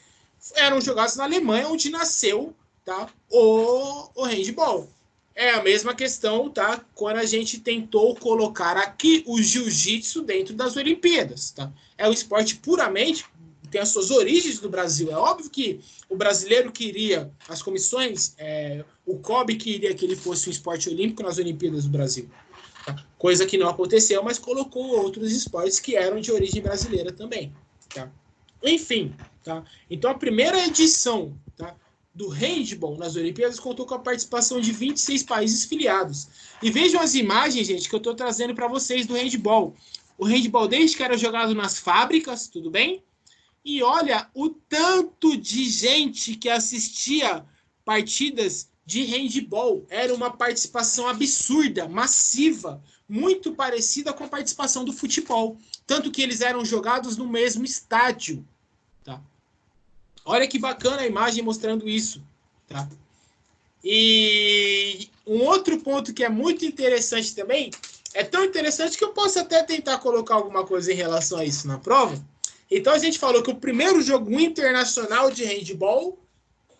eram jogados na Alemanha, onde nasceu, tá, o handball. É a mesma questão, tá, quando a gente tentou colocar aqui o jiu-jitsu dentro das Olimpíadas. Tá? É um esporte puramente tem as suas origens no Brasil. É óbvio que o brasileiro queria, as comissões, o COB queria que ele fosse um esporte olímpico nas Olimpíadas do Brasil. Tá? Coisa que não aconteceu, mas colocou outros esportes que eram de origem brasileira também. Tá? Enfim, tá? Então a primeira edição, tá, do handball nas Olimpíadas contou com a participação de 26 países filiados. E vejam as imagens, gente, que eu estou trazendo para vocês do handball. O handball desde que era jogado nas fábricas, tudo bem? E olha o tanto de gente que assistia partidas de handball. Era uma participação absurda, massiva, muito parecida com a participação do futebol. Tanto que eles eram jogados no mesmo estádio. Tá? Olha que bacana a imagem mostrando isso. Tá? E um outro ponto que é muito interessante também, é tão interessante que eu posso até tentar colocar alguma coisa em relação a isso na prova. Então a gente falou que o primeiro jogo internacional de handball,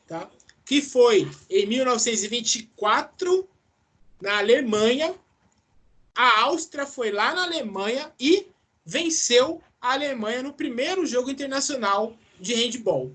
tá, que foi em 1924, na Alemanha, a Áustria foi lá na Alemanha e venceu a Alemanha no primeiro jogo internacional de handball.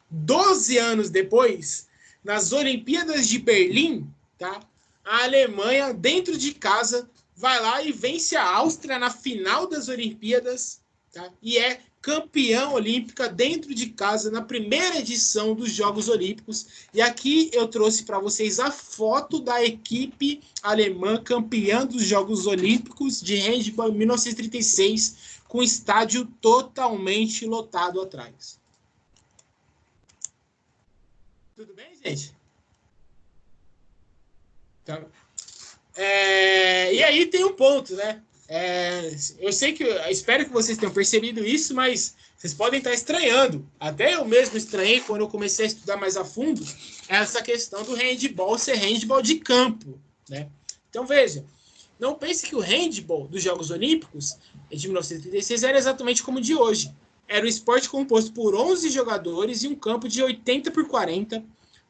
12 anos depois, nas Olimpíadas de Berlim, tá, a Alemanha, dentro de casa, vai lá e vence a Áustria na final das Olimpíadas, tá, e é campeã olímpica dentro de casa na primeira edição dos Jogos Olímpicos. E aqui eu trouxe para vocês a foto da equipe alemã campeã dos Jogos Olímpicos de handball em 1936, com o estádio totalmente lotado atrás. Tudo bem, gente? Então, e aí tem um ponto, né? Eu sei que espero que vocês tenham percebido isso, mas vocês podem estar estranhando. Até eu mesmo estranhei quando eu comecei a estudar mais a fundo essa questão do handball ser handball de campo, né? Então veja, não pense que o handball dos Jogos Olímpicos de 1936 era exatamente como o de hoje. Era um esporte composto por 11 jogadores e um campo de 80 por 40,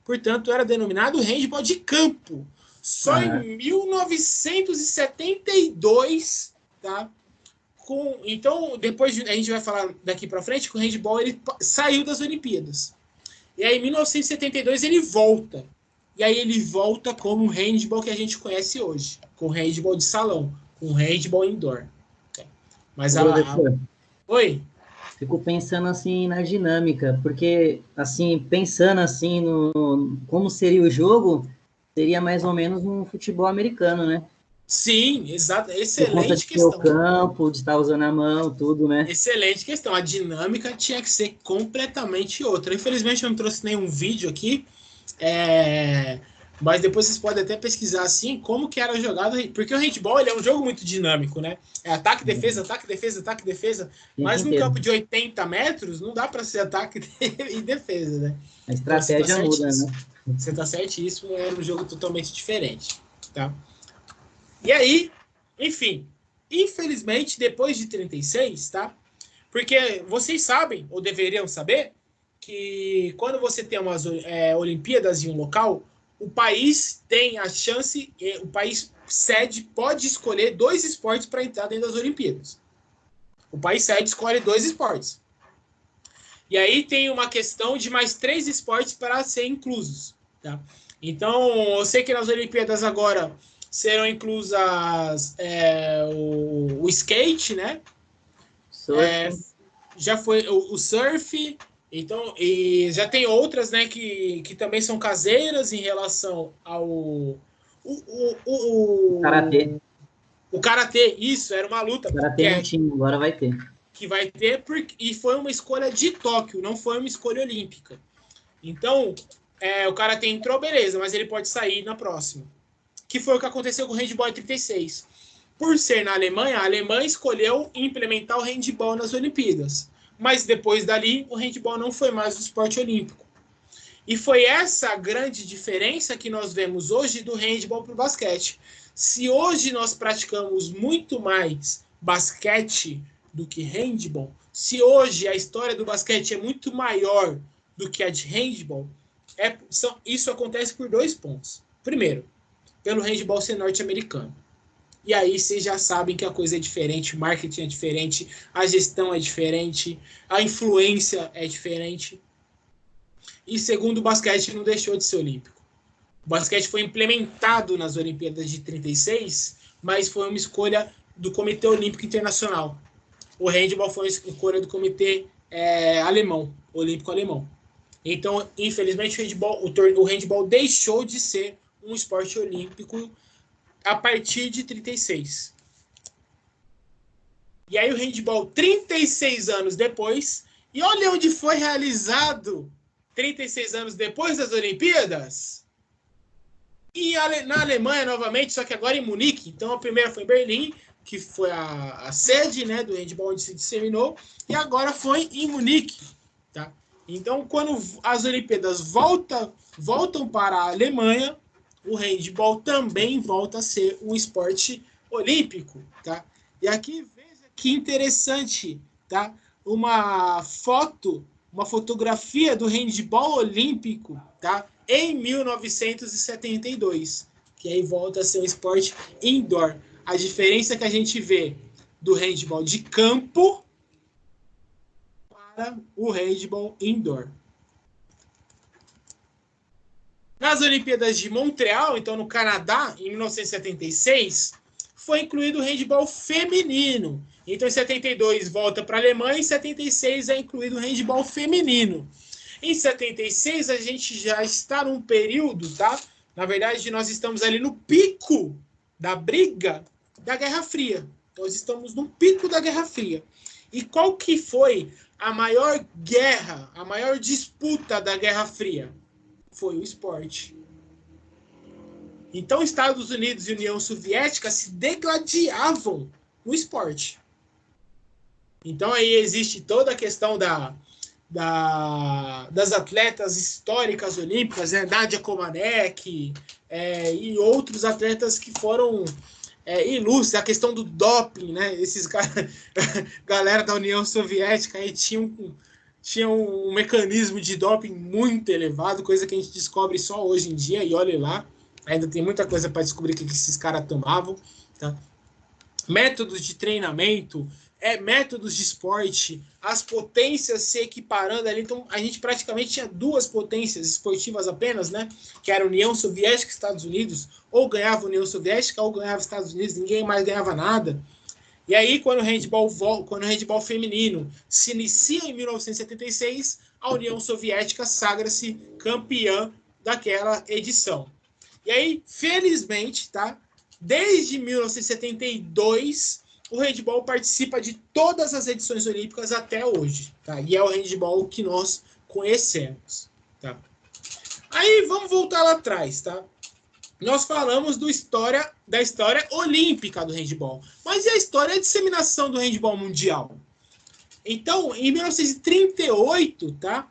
portanto era denominado handball de campo. Só em 1972, tá? Então, depois a gente vai falar daqui para frente que o handball ele saiu das Olimpíadas. E aí, em 1972, ele volta. E aí ele volta como o handball que a gente conhece hoje, com handball de salão, com handball indoor. Mas Oi? Fico pensando assim na dinâmica, porque assim, pensando assim no como seria o jogo, seria mais ou menos um futebol americano, né? Sim, exato. Por conta Excelente de ter o questão. campo, de estar usando a mão, tudo, né? Excelente questão. A dinâmica tinha que ser completamente outra. Infelizmente, eu não trouxe nenhum vídeo aqui, mas depois vocês podem até pesquisar assim como que era jogado, porque o handball ele é um jogo muito dinâmico, né? É ataque, defesa, ataque, defesa, ataque, defesa. Mas num campo de 80 metros, não dá para ser ataque e defesa, né? A estratégia então, muda, né? Você tá certíssimo, era um jogo totalmente diferente, tá? E aí, enfim, infelizmente, depois de 36, tá? Porque vocês sabem, ou deveriam saber, que quando você tem umas Olimpíadas em um local, o país tem a chance, o país sede pode escolher 2 esportes para entrar dentro das Olimpíadas. O país sede escolhe 2 esportes. E aí tem uma questão de mais 3 esportes para serem inclusos, tá? Então, eu sei que nas Olimpíadas agora serão inclusas o skate, né? Já foi o surf, então, e já tem outras, né, que também são caseiras em relação ao Karatê. O karatê, isso, era uma luta. O karatê não tinha, agora vai ter. Que vai ter, e foi uma escolha de Tóquio, não foi uma escolha olímpica. Então, o karatê entrou, beleza, mas ele pode sair na próxima. Que foi o que aconteceu com o handball em 36. Por ser na Alemanha, a Alemanha escolheu implementar o handball nas Olimpíadas. Mas depois dali, o handball não foi mais o esporte olímpico. E foi essa a grande diferença que nós vemos hoje do handball para o basquete. Se hoje nós praticamos muito mais basquete do que handball, se hoje a história do basquete é muito maior do que a de handball, isso acontece por 2 pontos. Primeiro, pelo handball ser norte-americano. E aí vocês já sabem que a coisa é diferente, o marketing é diferente, a gestão é diferente, a influência é diferente. E segundo, o basquete não deixou de ser olímpico. O basquete foi implementado nas Olimpíadas de 36, mas foi uma escolha do Comitê Olímpico Internacional. O handball foi uma escolha do Comitê alemão, olímpico alemão. Então, infelizmente, o handball deixou de ser um esporte olímpico a partir de 36. E aí o handball, 36 anos depois, e olha onde foi realizado 36 anos depois das Olimpíadas. E na Alemanha, novamente, só que agora em Munique. Então, a primeira foi em Berlim, que foi a sede, né, do handball onde se disseminou, e agora foi em Munique. Tá? Então, quando as Olimpíadas voltam para a Alemanha, o handball também volta a ser um esporte olímpico. Tá? E aqui, veja que interessante, tá? Uma fotografia do handball olímpico, tá? Em 1972, que aí volta a ser um esporte indoor. A diferença que a gente vê do handball de campo para o handball indoor. Nas Olimpíadas de Montreal, então no Canadá, em 1976, foi incluído o handball feminino. Então, em 72, volta para a Alemanha, em 76 é incluído o handball feminino. Em 76, a gente já está num período, tá? Na verdade, nós estamos ali no pico da briga da Guerra Fria. Nós estamos no pico da Guerra Fria. E qual que foi a maior guerra, a maior disputa da Guerra Fria? Foi o esporte. Então, Estados Unidos e União Soviética se degladiavam no esporte. Então, aí existe toda a questão das atletas históricas olímpicas, né? Nadia Comaneci e outros atletas que foram ilustres. A questão do doping, né? Esses galera da União Soviética aí tinham um mecanismo de doping muito elevado, coisa que a gente descobre só hoje em dia, e olha lá, ainda tem muita coisa para descobrir o que esses caras tomavam, tá? Métodos de treinamento, métodos de esporte, as potências se equiparando ali. Então, a gente praticamente tinha duas potências esportivas apenas, né? Que era a União Soviética e Estados Unidos. Ou ganhava a União Soviética ou ganhava os Estados Unidos. Ninguém mais ganhava nada. E aí, quando o handball feminino se inicia em 1976, a União Soviética sagra-se campeã daquela edição. E aí, felizmente, tá? Desde 1972, o handball participa de todas as edições olímpicas até hoje, tá? E é o handball que nós conhecemos, tá? Aí vamos voltar lá atrás, tá? Nós falamos da história olímpica do handball, mas e a história da disseminação do handball mundial? Então, em 1938, tá?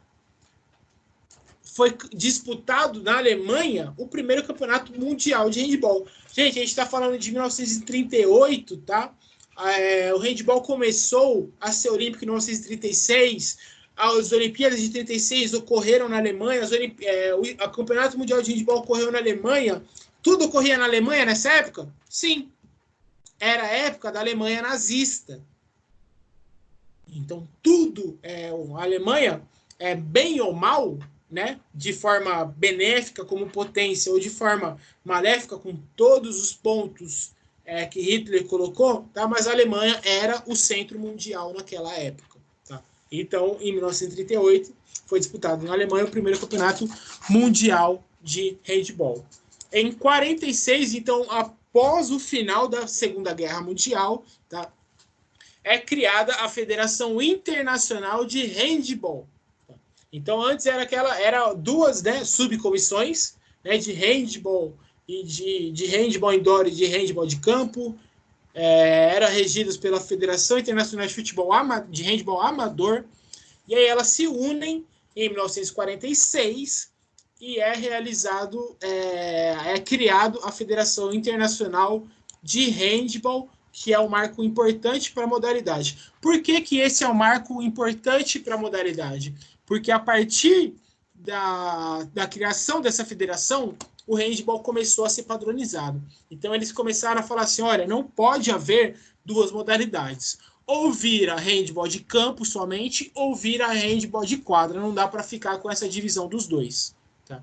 Foi disputado na Alemanha o primeiro campeonato mundial de handball. Gente, a gente está falando de 1938, tá? O handball começou a ser olímpico em 1936. As Olimpíadas de 36 ocorreram na Alemanha. O Campeonato Mundial de Handball ocorreu na Alemanha. Tudo ocorria na Alemanha nessa época? Sim. Era a época da Alemanha nazista. Então, tudo, a Alemanha, bem ou mal, né, de forma benéfica como potência ou de forma maléfica com todos os pontos que Hitler colocou, tá? Mas a Alemanha era o centro mundial naquela época. Tá? Então, em 1938, foi disputado na Alemanha o primeiro campeonato mundial de handball. Em 46, então, após o final da Segunda Guerra Mundial, tá? É criada a Federação Internacional de Handball. Então, antes era duas, né, subcomissões, né, de handball e de handball indoor e de handball de campo. Eram regidas pela Federação Internacional de de Handball Amador. E aí elas se unem em 1946 e criado a Federação Internacional de Handball, que é um marco importante para a modalidade. Por que esse é um marco importante para a modalidade? Porque a partir da criação dessa federação, o handball começou a ser padronizado. Então, eles começaram a falar assim, olha, não pode haver duas modalidades. Ou vira handball de campo somente, ou vira handball de quadra. Não dá para ficar com essa divisão dos dois. Tá?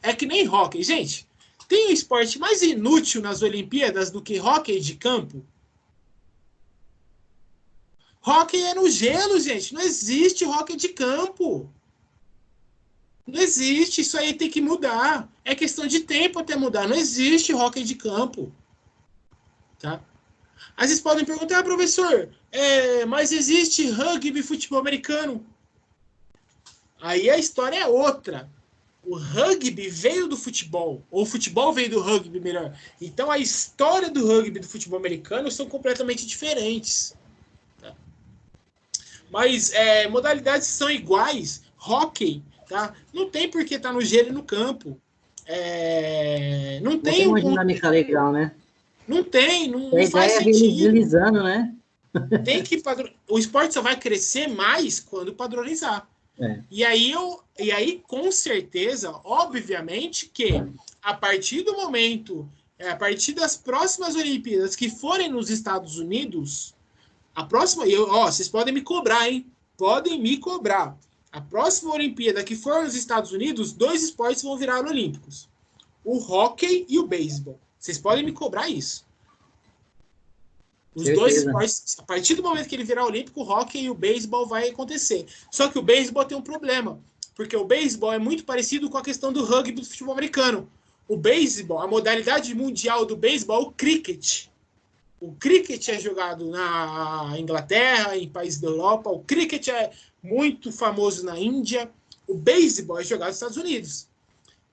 É que nem hóquei. Gente, tem um esporte mais inútil nas Olimpíadas do que hóquei de campo? Hóquei é no gelo, gente. Não existe hóquei de campo. Não existe. Isso aí tem que mudar. É questão de tempo até mudar. Não existe hóquei de campo. Tá? Aí vocês podem perguntar, professor, mas existe rugby e futebol americano? Aí a história é outra. O rugby veio do futebol, ou o futebol veio do rugby, melhor. Então a história do rugby e do futebol americano são completamente diferentes. Tá? Mas modalidades são iguais. Hóquei, tá? Não tem por que estar no gelo e no campo. Não tem uma dinâmica legal, né? Não tem, não faz sentido. Deslizando, né? Tem que o esporte só vai crescer mais quando padronizar. E aí, com certeza, obviamente, que a partir do momento, a partir das próximas Olimpíadas que forem nos Estados Unidos, a próxima, vocês podem me cobrar, hein? Podem me cobrar. A próxima Olimpíada que for nos Estados Unidos, 2 esportes vão virar olímpicos. O hóquei e o beisebol. Vocês podem me cobrar isso. Os dois esportes, a partir do momento que ele virar olímpico, o hóquei e o beisebol vai acontecer. Só que o beisebol tem um problema, porque o beisebol é muito parecido com a questão do rugby do futebol americano. O beisebol, a modalidade mundial do beisebol é o cricket. O cricket é jogado na Inglaterra, em países da Europa. O cricket é muito famoso na Índia. O beisebol é jogado nos Estados Unidos.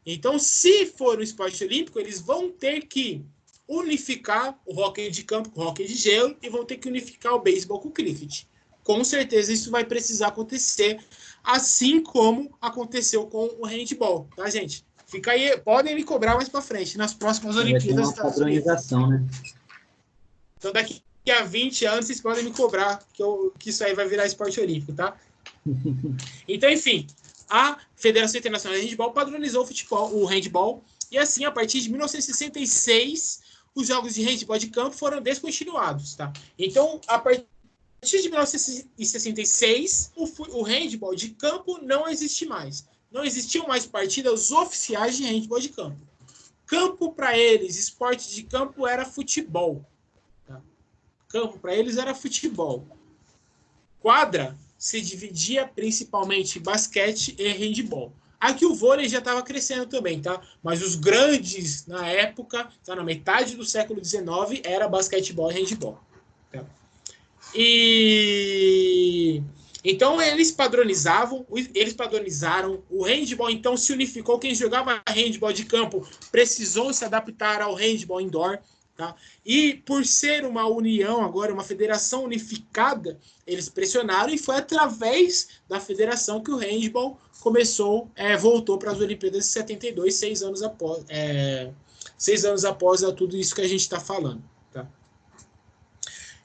Então, se for um esporte olímpico, eles vão ter que unificar o hóquei de campo com o hóquei de gelo e vão ter que unificar o beisebol com o cricket. Com certeza isso vai precisar acontecer, assim como aconteceu com o handball, tá, gente? Fica aí, podem me cobrar mais para frente, nas próximas Olimpíadas. Vai ter uma padronização, né? Então, daqui a 20 anos, vocês podem me cobrar que isso aí vai virar esporte olímpico, tá? Então, enfim, a Federação Internacional de Handball padronizou o handball, e assim, a partir de 1966, os jogos de handball de campo foram descontinuados, tá? Então, a partir de 1966, o handball de campo não existe mais. Não existiam mais partidas oficiais de handball de campo. Campo, para eles, esporte de campo era futebol. Tá? Campo, para eles, era futebol. Quadra se dividia principalmente em basquete e handball. Aqui o vôlei já estava crescendo também, tá? Mas os grandes, na época, tá, na metade do século XIX, era basquetebol e handball. Tá? E então eles padronizaram, o handball então se unificou. Quem jogava handball de campo precisou se adaptar ao handball indoor. Tá? E por ser uma união agora, uma federação unificada, eles pressionaram e foi através da federação que o handball voltou para as Olimpíadas de 72, 6 anos após, 6 anos após tudo isso que a gente está falando. Tá?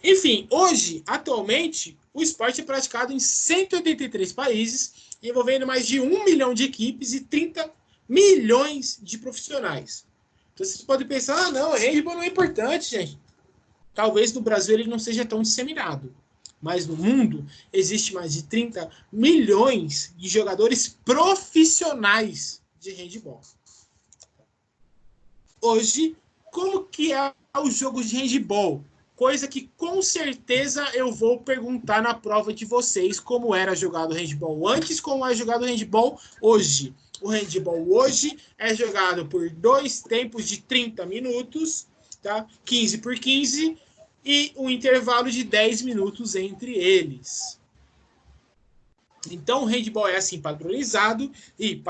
Enfim, hoje, atualmente, o esporte é praticado em 183 países, envolvendo mais de 1 milhão de equipes e 30 milhões de profissionais. Então vocês podem pensar, não, o handball não é importante, gente. Talvez no Brasil ele não seja tão disseminado. Mas no mundo existe mais de 30 milhões de jogadores profissionais de handball. Hoje, como que é o jogo de handball? Coisa que com certeza eu vou perguntar na prova de vocês, como era jogado o handball antes, como é jogado o handball hoje. O handball hoje é jogado por 2 tempos de 30 minutos, tá? 15 por 15, e um intervalo de 10 minutos entre eles. Então, o handball é assim padronizado, e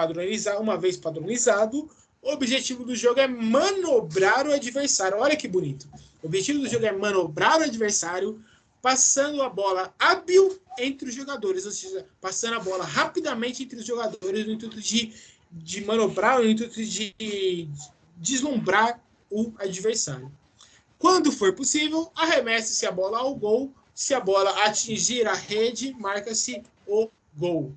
uma vez padronizado, o objetivo do jogo é manobrar o adversário. Olha que bonito. O objetivo do jogo é manobrar o adversário, passando a bola hábil entre os jogadores, ou seja, passando a bola rapidamente entre os jogadores no intuito de manobrar, no intuito de deslumbrar o adversário. Quando for possível, arremesse-se a bola ao gol. Se a bola atingir a rede, marca-se o gol.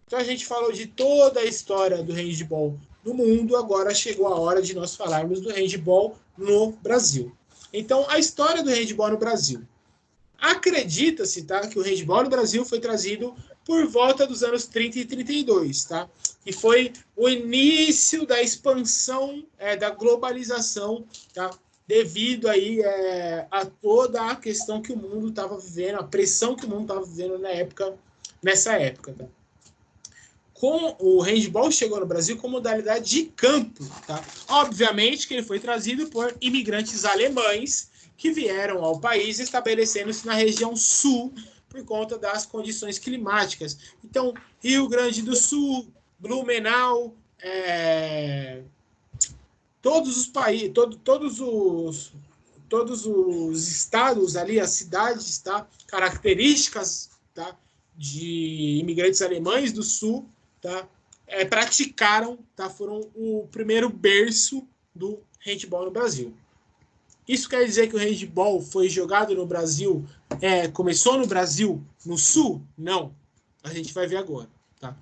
Então a gente falou de toda a história do handball no mundo, agora chegou a hora de nós falarmos do handball no Brasil. Então, a história do handball no Brasil. Acredita-se, tá, que o handball no Brasil foi trazido por volta dos anos 30 e 32, tá? E foi o início da expansão, da globalização, tá? Devido aí a toda a questão que o mundo estava vivendo, a pressão que o mundo estava vivendo nessa época, tá? Com o handball chegou no Brasil com modalidade de campo, tá? Obviamente que ele foi trazido por imigrantes alemães que vieram ao país estabelecendo-se na região sul por conta das condições climáticas. Então, Rio Grande do Sul, Blumenau, todos os países, todos os estados ali, as cidades, tá? Características, tá? De imigrantes alemães do sul, tá? Praticaram, tá? Foram o primeiro berço do handball no Brasil. Isso quer dizer que o handball foi jogado no Brasil, começou no Brasil, no sul? Não. A gente vai ver agora, tá?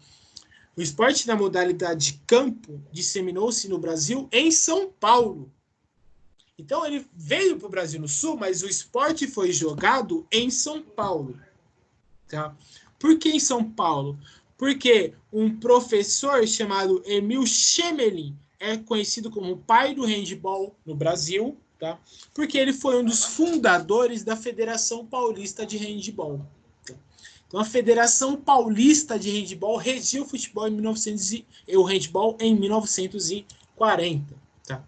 O esporte na modalidade de campo disseminou-se no Brasil em São Paulo. Então ele veio para o Brasil no sul, mas o esporte foi jogado em São Paulo, tá? Por que em São Paulo? Porque um professor chamado Emil Schemelin é conhecido como o pai do handball no Brasil, tá? Porque ele foi um dos fundadores da Federação Paulista de Handball. Tá? Então, a Federação Paulista de Handball regiu o futebol o handball em 1940. Tá?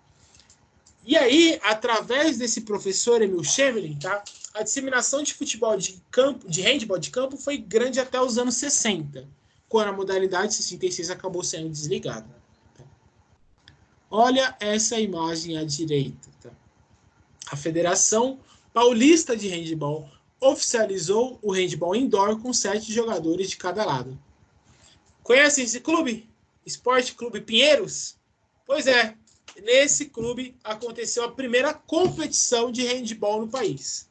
E aí, através desse professor Emil Schemelin, tá? A disseminação de futebol de campo, de handball de campo, foi grande até os anos 60, quando a modalidade 66 acabou sendo desligada. Tá? Olha essa imagem à direita. Tá? A Federação Paulista de Handball oficializou o handball indoor com 7 jogadores de cada lado. Conhecem esse clube? Esporte Clube Pinheiros? Pois é, nesse clube aconteceu a primeira competição de handball no país.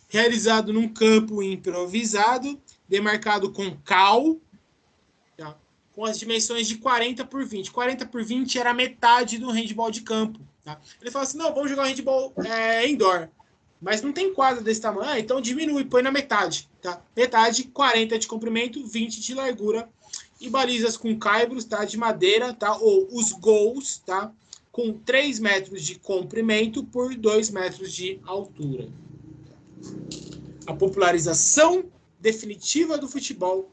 Realizado num campo improvisado, demarcado com cal, tá? Com as dimensões de 40 por 20. 40 por 20 era metade do handball de campo. Tá? Ele falou assim, não, vamos jogar handball indoor. Mas não tem quadra desse tamanho, então diminui, põe na metade. Tá? Metade, 40 de comprimento, 20 de largura. E balizas com caibros, tá? De madeira, tá? Ou os gols, tá? Com 3 metros de comprimento por 2 metros de altura. A popularização definitiva do futebol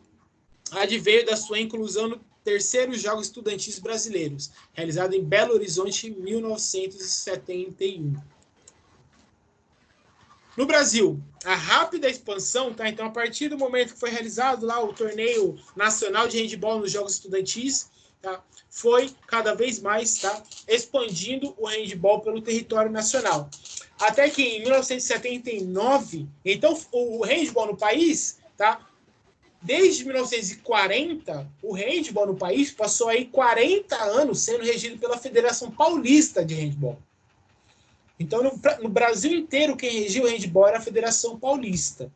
adveio da sua inclusão no terceiro Jogos Estudantis Brasileiros, realizado em Belo Horizonte em 1971. No Brasil, a rápida expansão, tá? Então, a partir do momento que foi realizado lá o torneio nacional de handball nos Jogos Estudantis, tá? Foi cada vez mais, tá? Expandindo o handball pelo território nacional. Até que em 1979, então o handball no país, tá? Desde 1940, o handball no país passou aí 40 anos sendo regido pela Federação Paulista de Handball. Então, no Brasil inteiro, quem regia o handball era a Federação Paulista.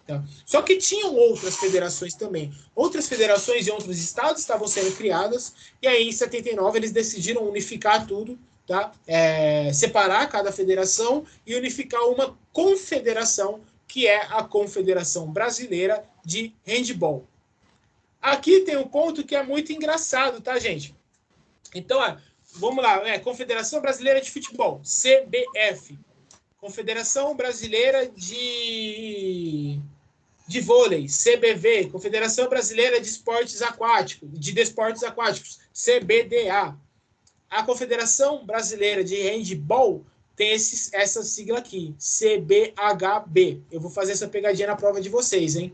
Tá? Só que tinham outras federações também. Outras federações em outros estados estavam sendo criadas, e aí em 79 eles decidiram unificar tudo, tá? Separar cada federação e unificar uma confederação, que é a Confederação Brasileira de Handball. Aqui tem um ponto que é muito engraçado, tá, gente? Então, vamos lá. Confederação Brasileira de Futebol, CBF. Confederação Brasileira de Vôlei, CBV. Confederação Brasileira de Esportes Aquáticos, de Desportos Aquáticos, CBDA. A Confederação Brasileira de Handball tem essa sigla aqui, CBHB. Eu vou fazer essa pegadinha na prova de vocês, hein?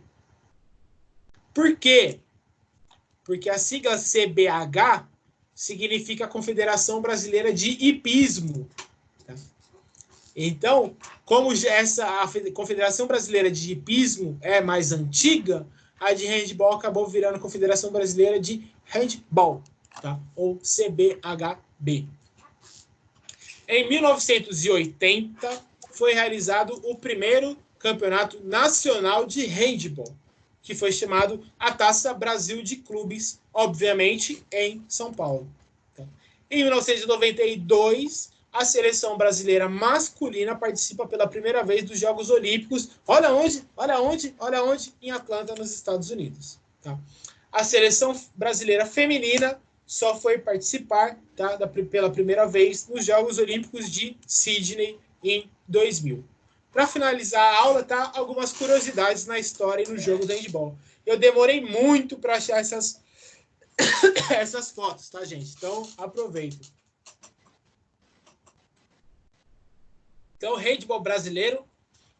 Por quê? Porque a sigla CBH significa Confederação Brasileira de Hipismo. Tá? Então, como a Confederação Brasileira de Hipismo é mais antiga, a de handball acabou virando a Confederação Brasileira de Handball, tá? Ou CBHB. Em 1980, foi realizado o primeiro campeonato nacional de handball, que foi chamado a Taça Brasil de Clubes, obviamente em São Paulo. Em 1992, a seleção brasileira masculina participa pela primeira vez dos Jogos Olímpicos. Olha onde? Em Atlanta, nos Estados Unidos. Tá? A seleção brasileira feminina só foi participar, tá, pela primeira vez nos Jogos Olímpicos de Sydney em 2000. Para finalizar a aula, tá, algumas curiosidades na história e no jogo do handball. Eu demorei muito para achar essas fotos, tá, gente? Então, aproveitem. Então, o handball brasileiro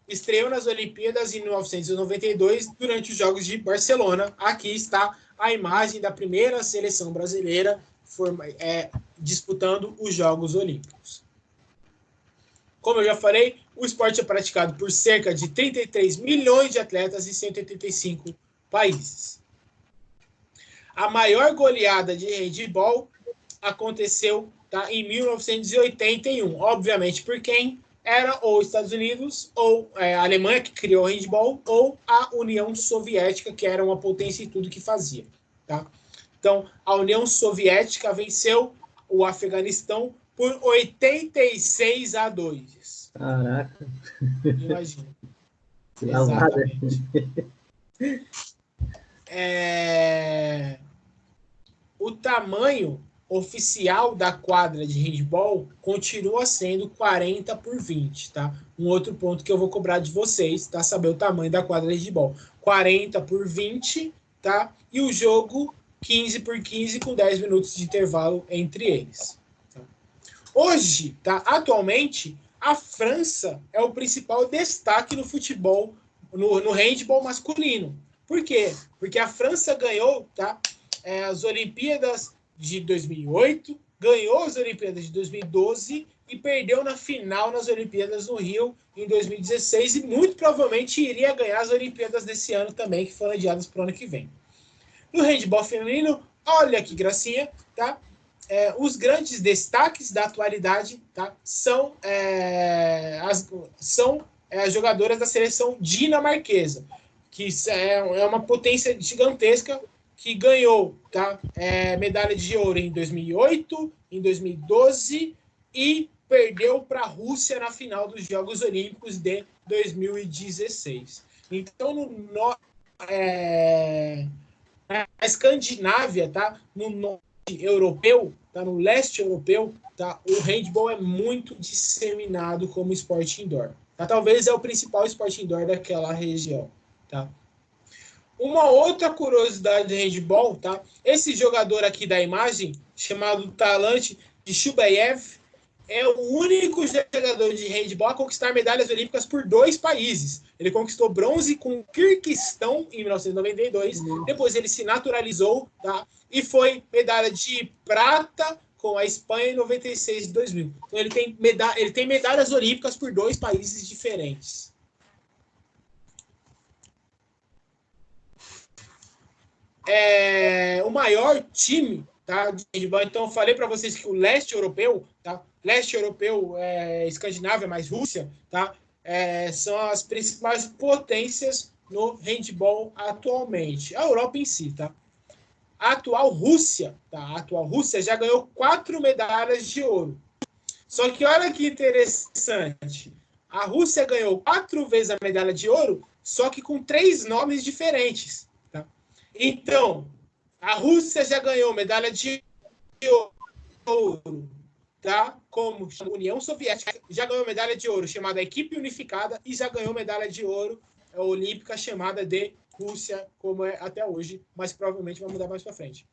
estreou nas Olimpíadas em 1992 durante os Jogos de Barcelona. Aqui está a imagem da primeira seleção brasileira disputando os Jogos Olímpicos. Como eu já falei, o esporte é praticado por cerca de 33 milhões de atletas em 185 países. A maior goleada de handball aconteceu, tá, em 1981. Obviamente, por quem? Era ou Estados Unidos, ou a Alemanha, que criou o handball, ou a União Soviética, que era uma potência em tudo que fazia. Tá? Então, a União Soviética venceu o Afeganistão por 86-2. Caraca. Imagina. Lavada. Exatamente. O tamanho oficial da quadra de handball continua sendo 40x20, tá? Um outro ponto que eu vou cobrar de vocês, tá? Saber o tamanho da quadra de handball. 40x20, tá? E o jogo 15x15 com 10 minutos de intervalo entre eles. Tá? Hoje, tá? Atualmente, a França é o principal destaque no futebol, no handball masculino. Por quê? Porque a França ganhou, tá? As Olimpíadas de 2008, ganhou as Olimpíadas de 2012 e perdeu na final nas Olimpíadas no Rio em 2016 e muito provavelmente iria ganhar as Olimpíadas desse ano também, que foram adiadas para o ano que vem. No handball feminino, olha que gracinha, tá? Os grandes destaques da atualidade, tá? São as jogadoras da seleção dinamarquesa, que é uma potência gigantesca, que ganhou, tá, medalha de ouro em 2008, em 2012 e perdeu para a Rússia na final dos Jogos Olímpicos de 2016. Então, na Escandinávia, tá, no norte europeu, tá, no leste europeu, tá, o handball é muito disseminado como esporte indoor. Tá? Talvez é o principal esporte indoor daquela região. Tá? Uma outra curiosidade de handball, tá? Esse jogador aqui da imagem, chamado Talant Shubayev, é o único jogador de handball a conquistar medalhas olímpicas por 2 países. Ele conquistou bronze com o Quirguistão em 1992, depois ele se naturalizou, tá? E foi medalha de prata com a Espanha em 96 e 2000. Então ele tem medalhas olímpicas por 2 países diferentes. O maior time, tá, de handball. Então, eu falei para vocês que o leste europeu, tá? Leste europeu, Escandinávia mais Rússia, tá? São as principais potências no handball atualmente. A Europa em si, tá? A atual Rússia já ganhou 4 medalhas de ouro. Só que olha que interessante. A Rússia ganhou 4 vezes a medalha de ouro, só que com 3 nomes diferentes. Então, a Rússia já ganhou medalha de ouro, tá? Como a União Soviética já ganhou medalha de ouro chamada Equipe Unificada e já ganhou medalha de ouro olímpica chamada de Rússia, como é até hoje, mas provavelmente vai mudar mais para frente.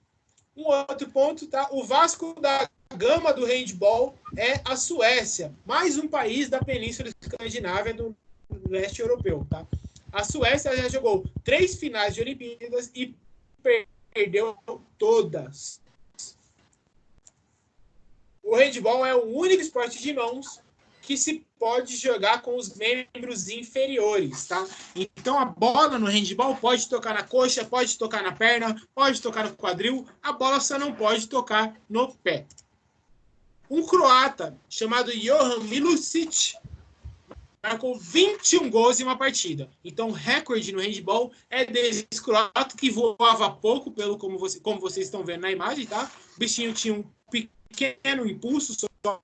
Um outro ponto, tá? O Vasco da Gama do handball é a Suécia, mais um país da Península Escandinávia do leste europeu, tá? A Suécia já jogou 3 finais de Olimpíadas e perdeu todas. O handball é o único esporte de mãos que se pode jogar com os membros inferiores, tá? Então a bola no handball pode tocar na coxa, pode tocar na perna, pode tocar no quadril, a bola só não pode tocar no pé. Um croata chamado Johan Milusic marcou 21 gols em uma partida. Então, o recorde no handball é desse croata que voava pouco, como vocês estão vendo na imagem, tá? O bichinho tinha um pequeno impulso só,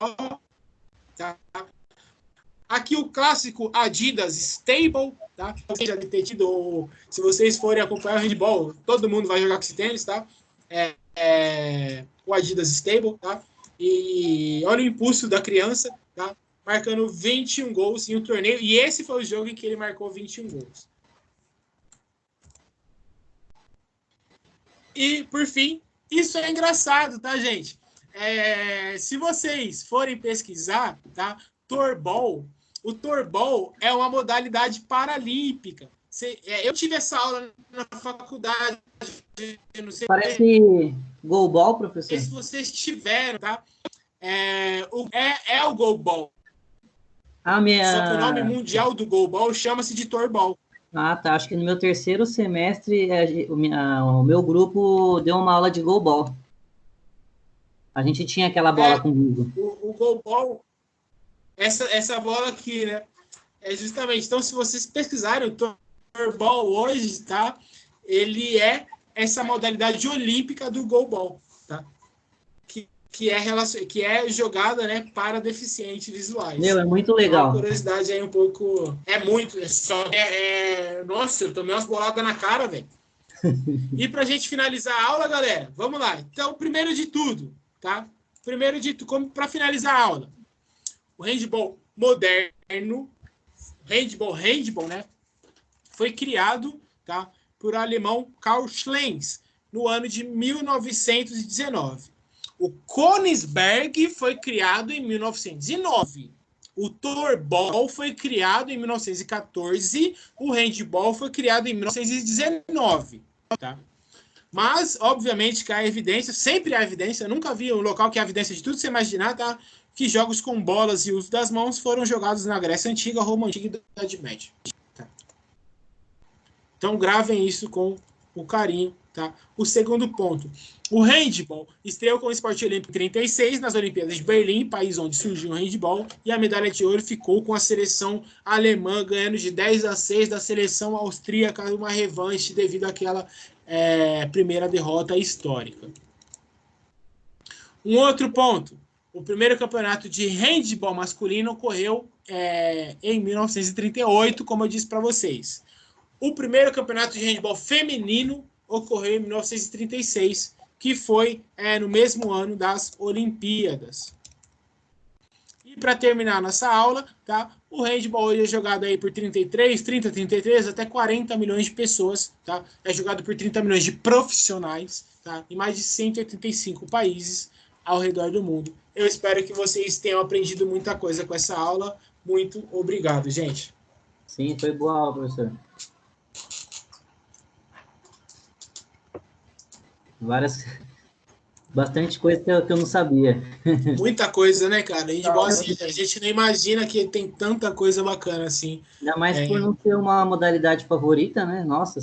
tá? Aqui o clássico Adidas Stable, tá? Vocês já devem ter tido, se vocês forem acompanhar o handball, todo mundo vai jogar com esse tênis, tá? O Adidas Stable, tá? E olha o impulso da criança, tá? Marcando 21 gols em um torneio, e esse foi o jogo em que ele marcou 21 gols. E, por fim, isso é engraçado, tá, gente? Se vocês forem pesquisar, tá? Torball, o Torball é uma modalidade paralímpica. Eu tive essa aula na faculdade. Não sei Parece goalball, professor. se vocês tiveram, tá? O goalball. Só que o nome mundial do goalball chama-se de Torball. Ah, tá. Acho que no meu terceiro semestre, o meu grupo deu uma aula de goalball. A gente tinha aquela bola com vidro. O goalball, essa bola aqui, né? Justamente. Então, se vocês pesquisarem o Torball hoje, tá? Ele é essa modalidade olímpica do goalball, tá? Que é jogada, né, para deficientes visuais. Meu, é muito legal. Uma curiosidade aí um pouco... Nossa, eu tomei umas boladas na cara, velho. E pra gente finalizar a aula, galera, vamos lá. Então, primeiro de tudo, tá? Como para finalizar a aula, o handball moderno, handball, né? Foi criado, tá? Por alemão Karl Schlenz, no ano de 1919. O Königsberg foi criado em 1909. O Torball foi criado em 1914. O handball foi criado em 1919. Tá? Mas, obviamente, que há evidência, sempre há evidência, eu nunca vi um local que há evidência de tudo você imaginar, tá? Que jogos com bolas e uso das mãos foram jogados na Grécia Antiga, Roma Antiga e Idade Média. Tá? Então, gravem isso com o carinho. Tá? O segundo ponto. O handball estreou como esporte olímpico em 36 nas Olimpíadas de Berlim, país onde surgiu o handball, e a medalha de ouro ficou com a seleção alemã, ganhando de 10-6 da seleção austríaca, uma revanche devido àquela primeira derrota histórica. Um outro ponto. O primeiro campeonato de handball masculino ocorreu em 1938, como eu disse para vocês. O primeiro campeonato de handball feminino ocorreu em 1936, que foi no mesmo ano das Olimpíadas. E para terminar nossa aula, tá? O handball hoje é jogado aí por 33, até 40 milhões de pessoas, tá? É jogado por 30 milhões de profissionais, tá? Em mais de 185 países ao redor do mundo. Eu espero que vocês tenham aprendido muita coisa com essa aula. Muito obrigado, gente. Sim, foi boa aula, professor. Bastante coisa que eu não sabia. Muita coisa, né, cara? Handball, assim, a gente não imagina que tem tanta coisa bacana assim. Ainda mais por não ser uma modalidade favorita, né? Nossa.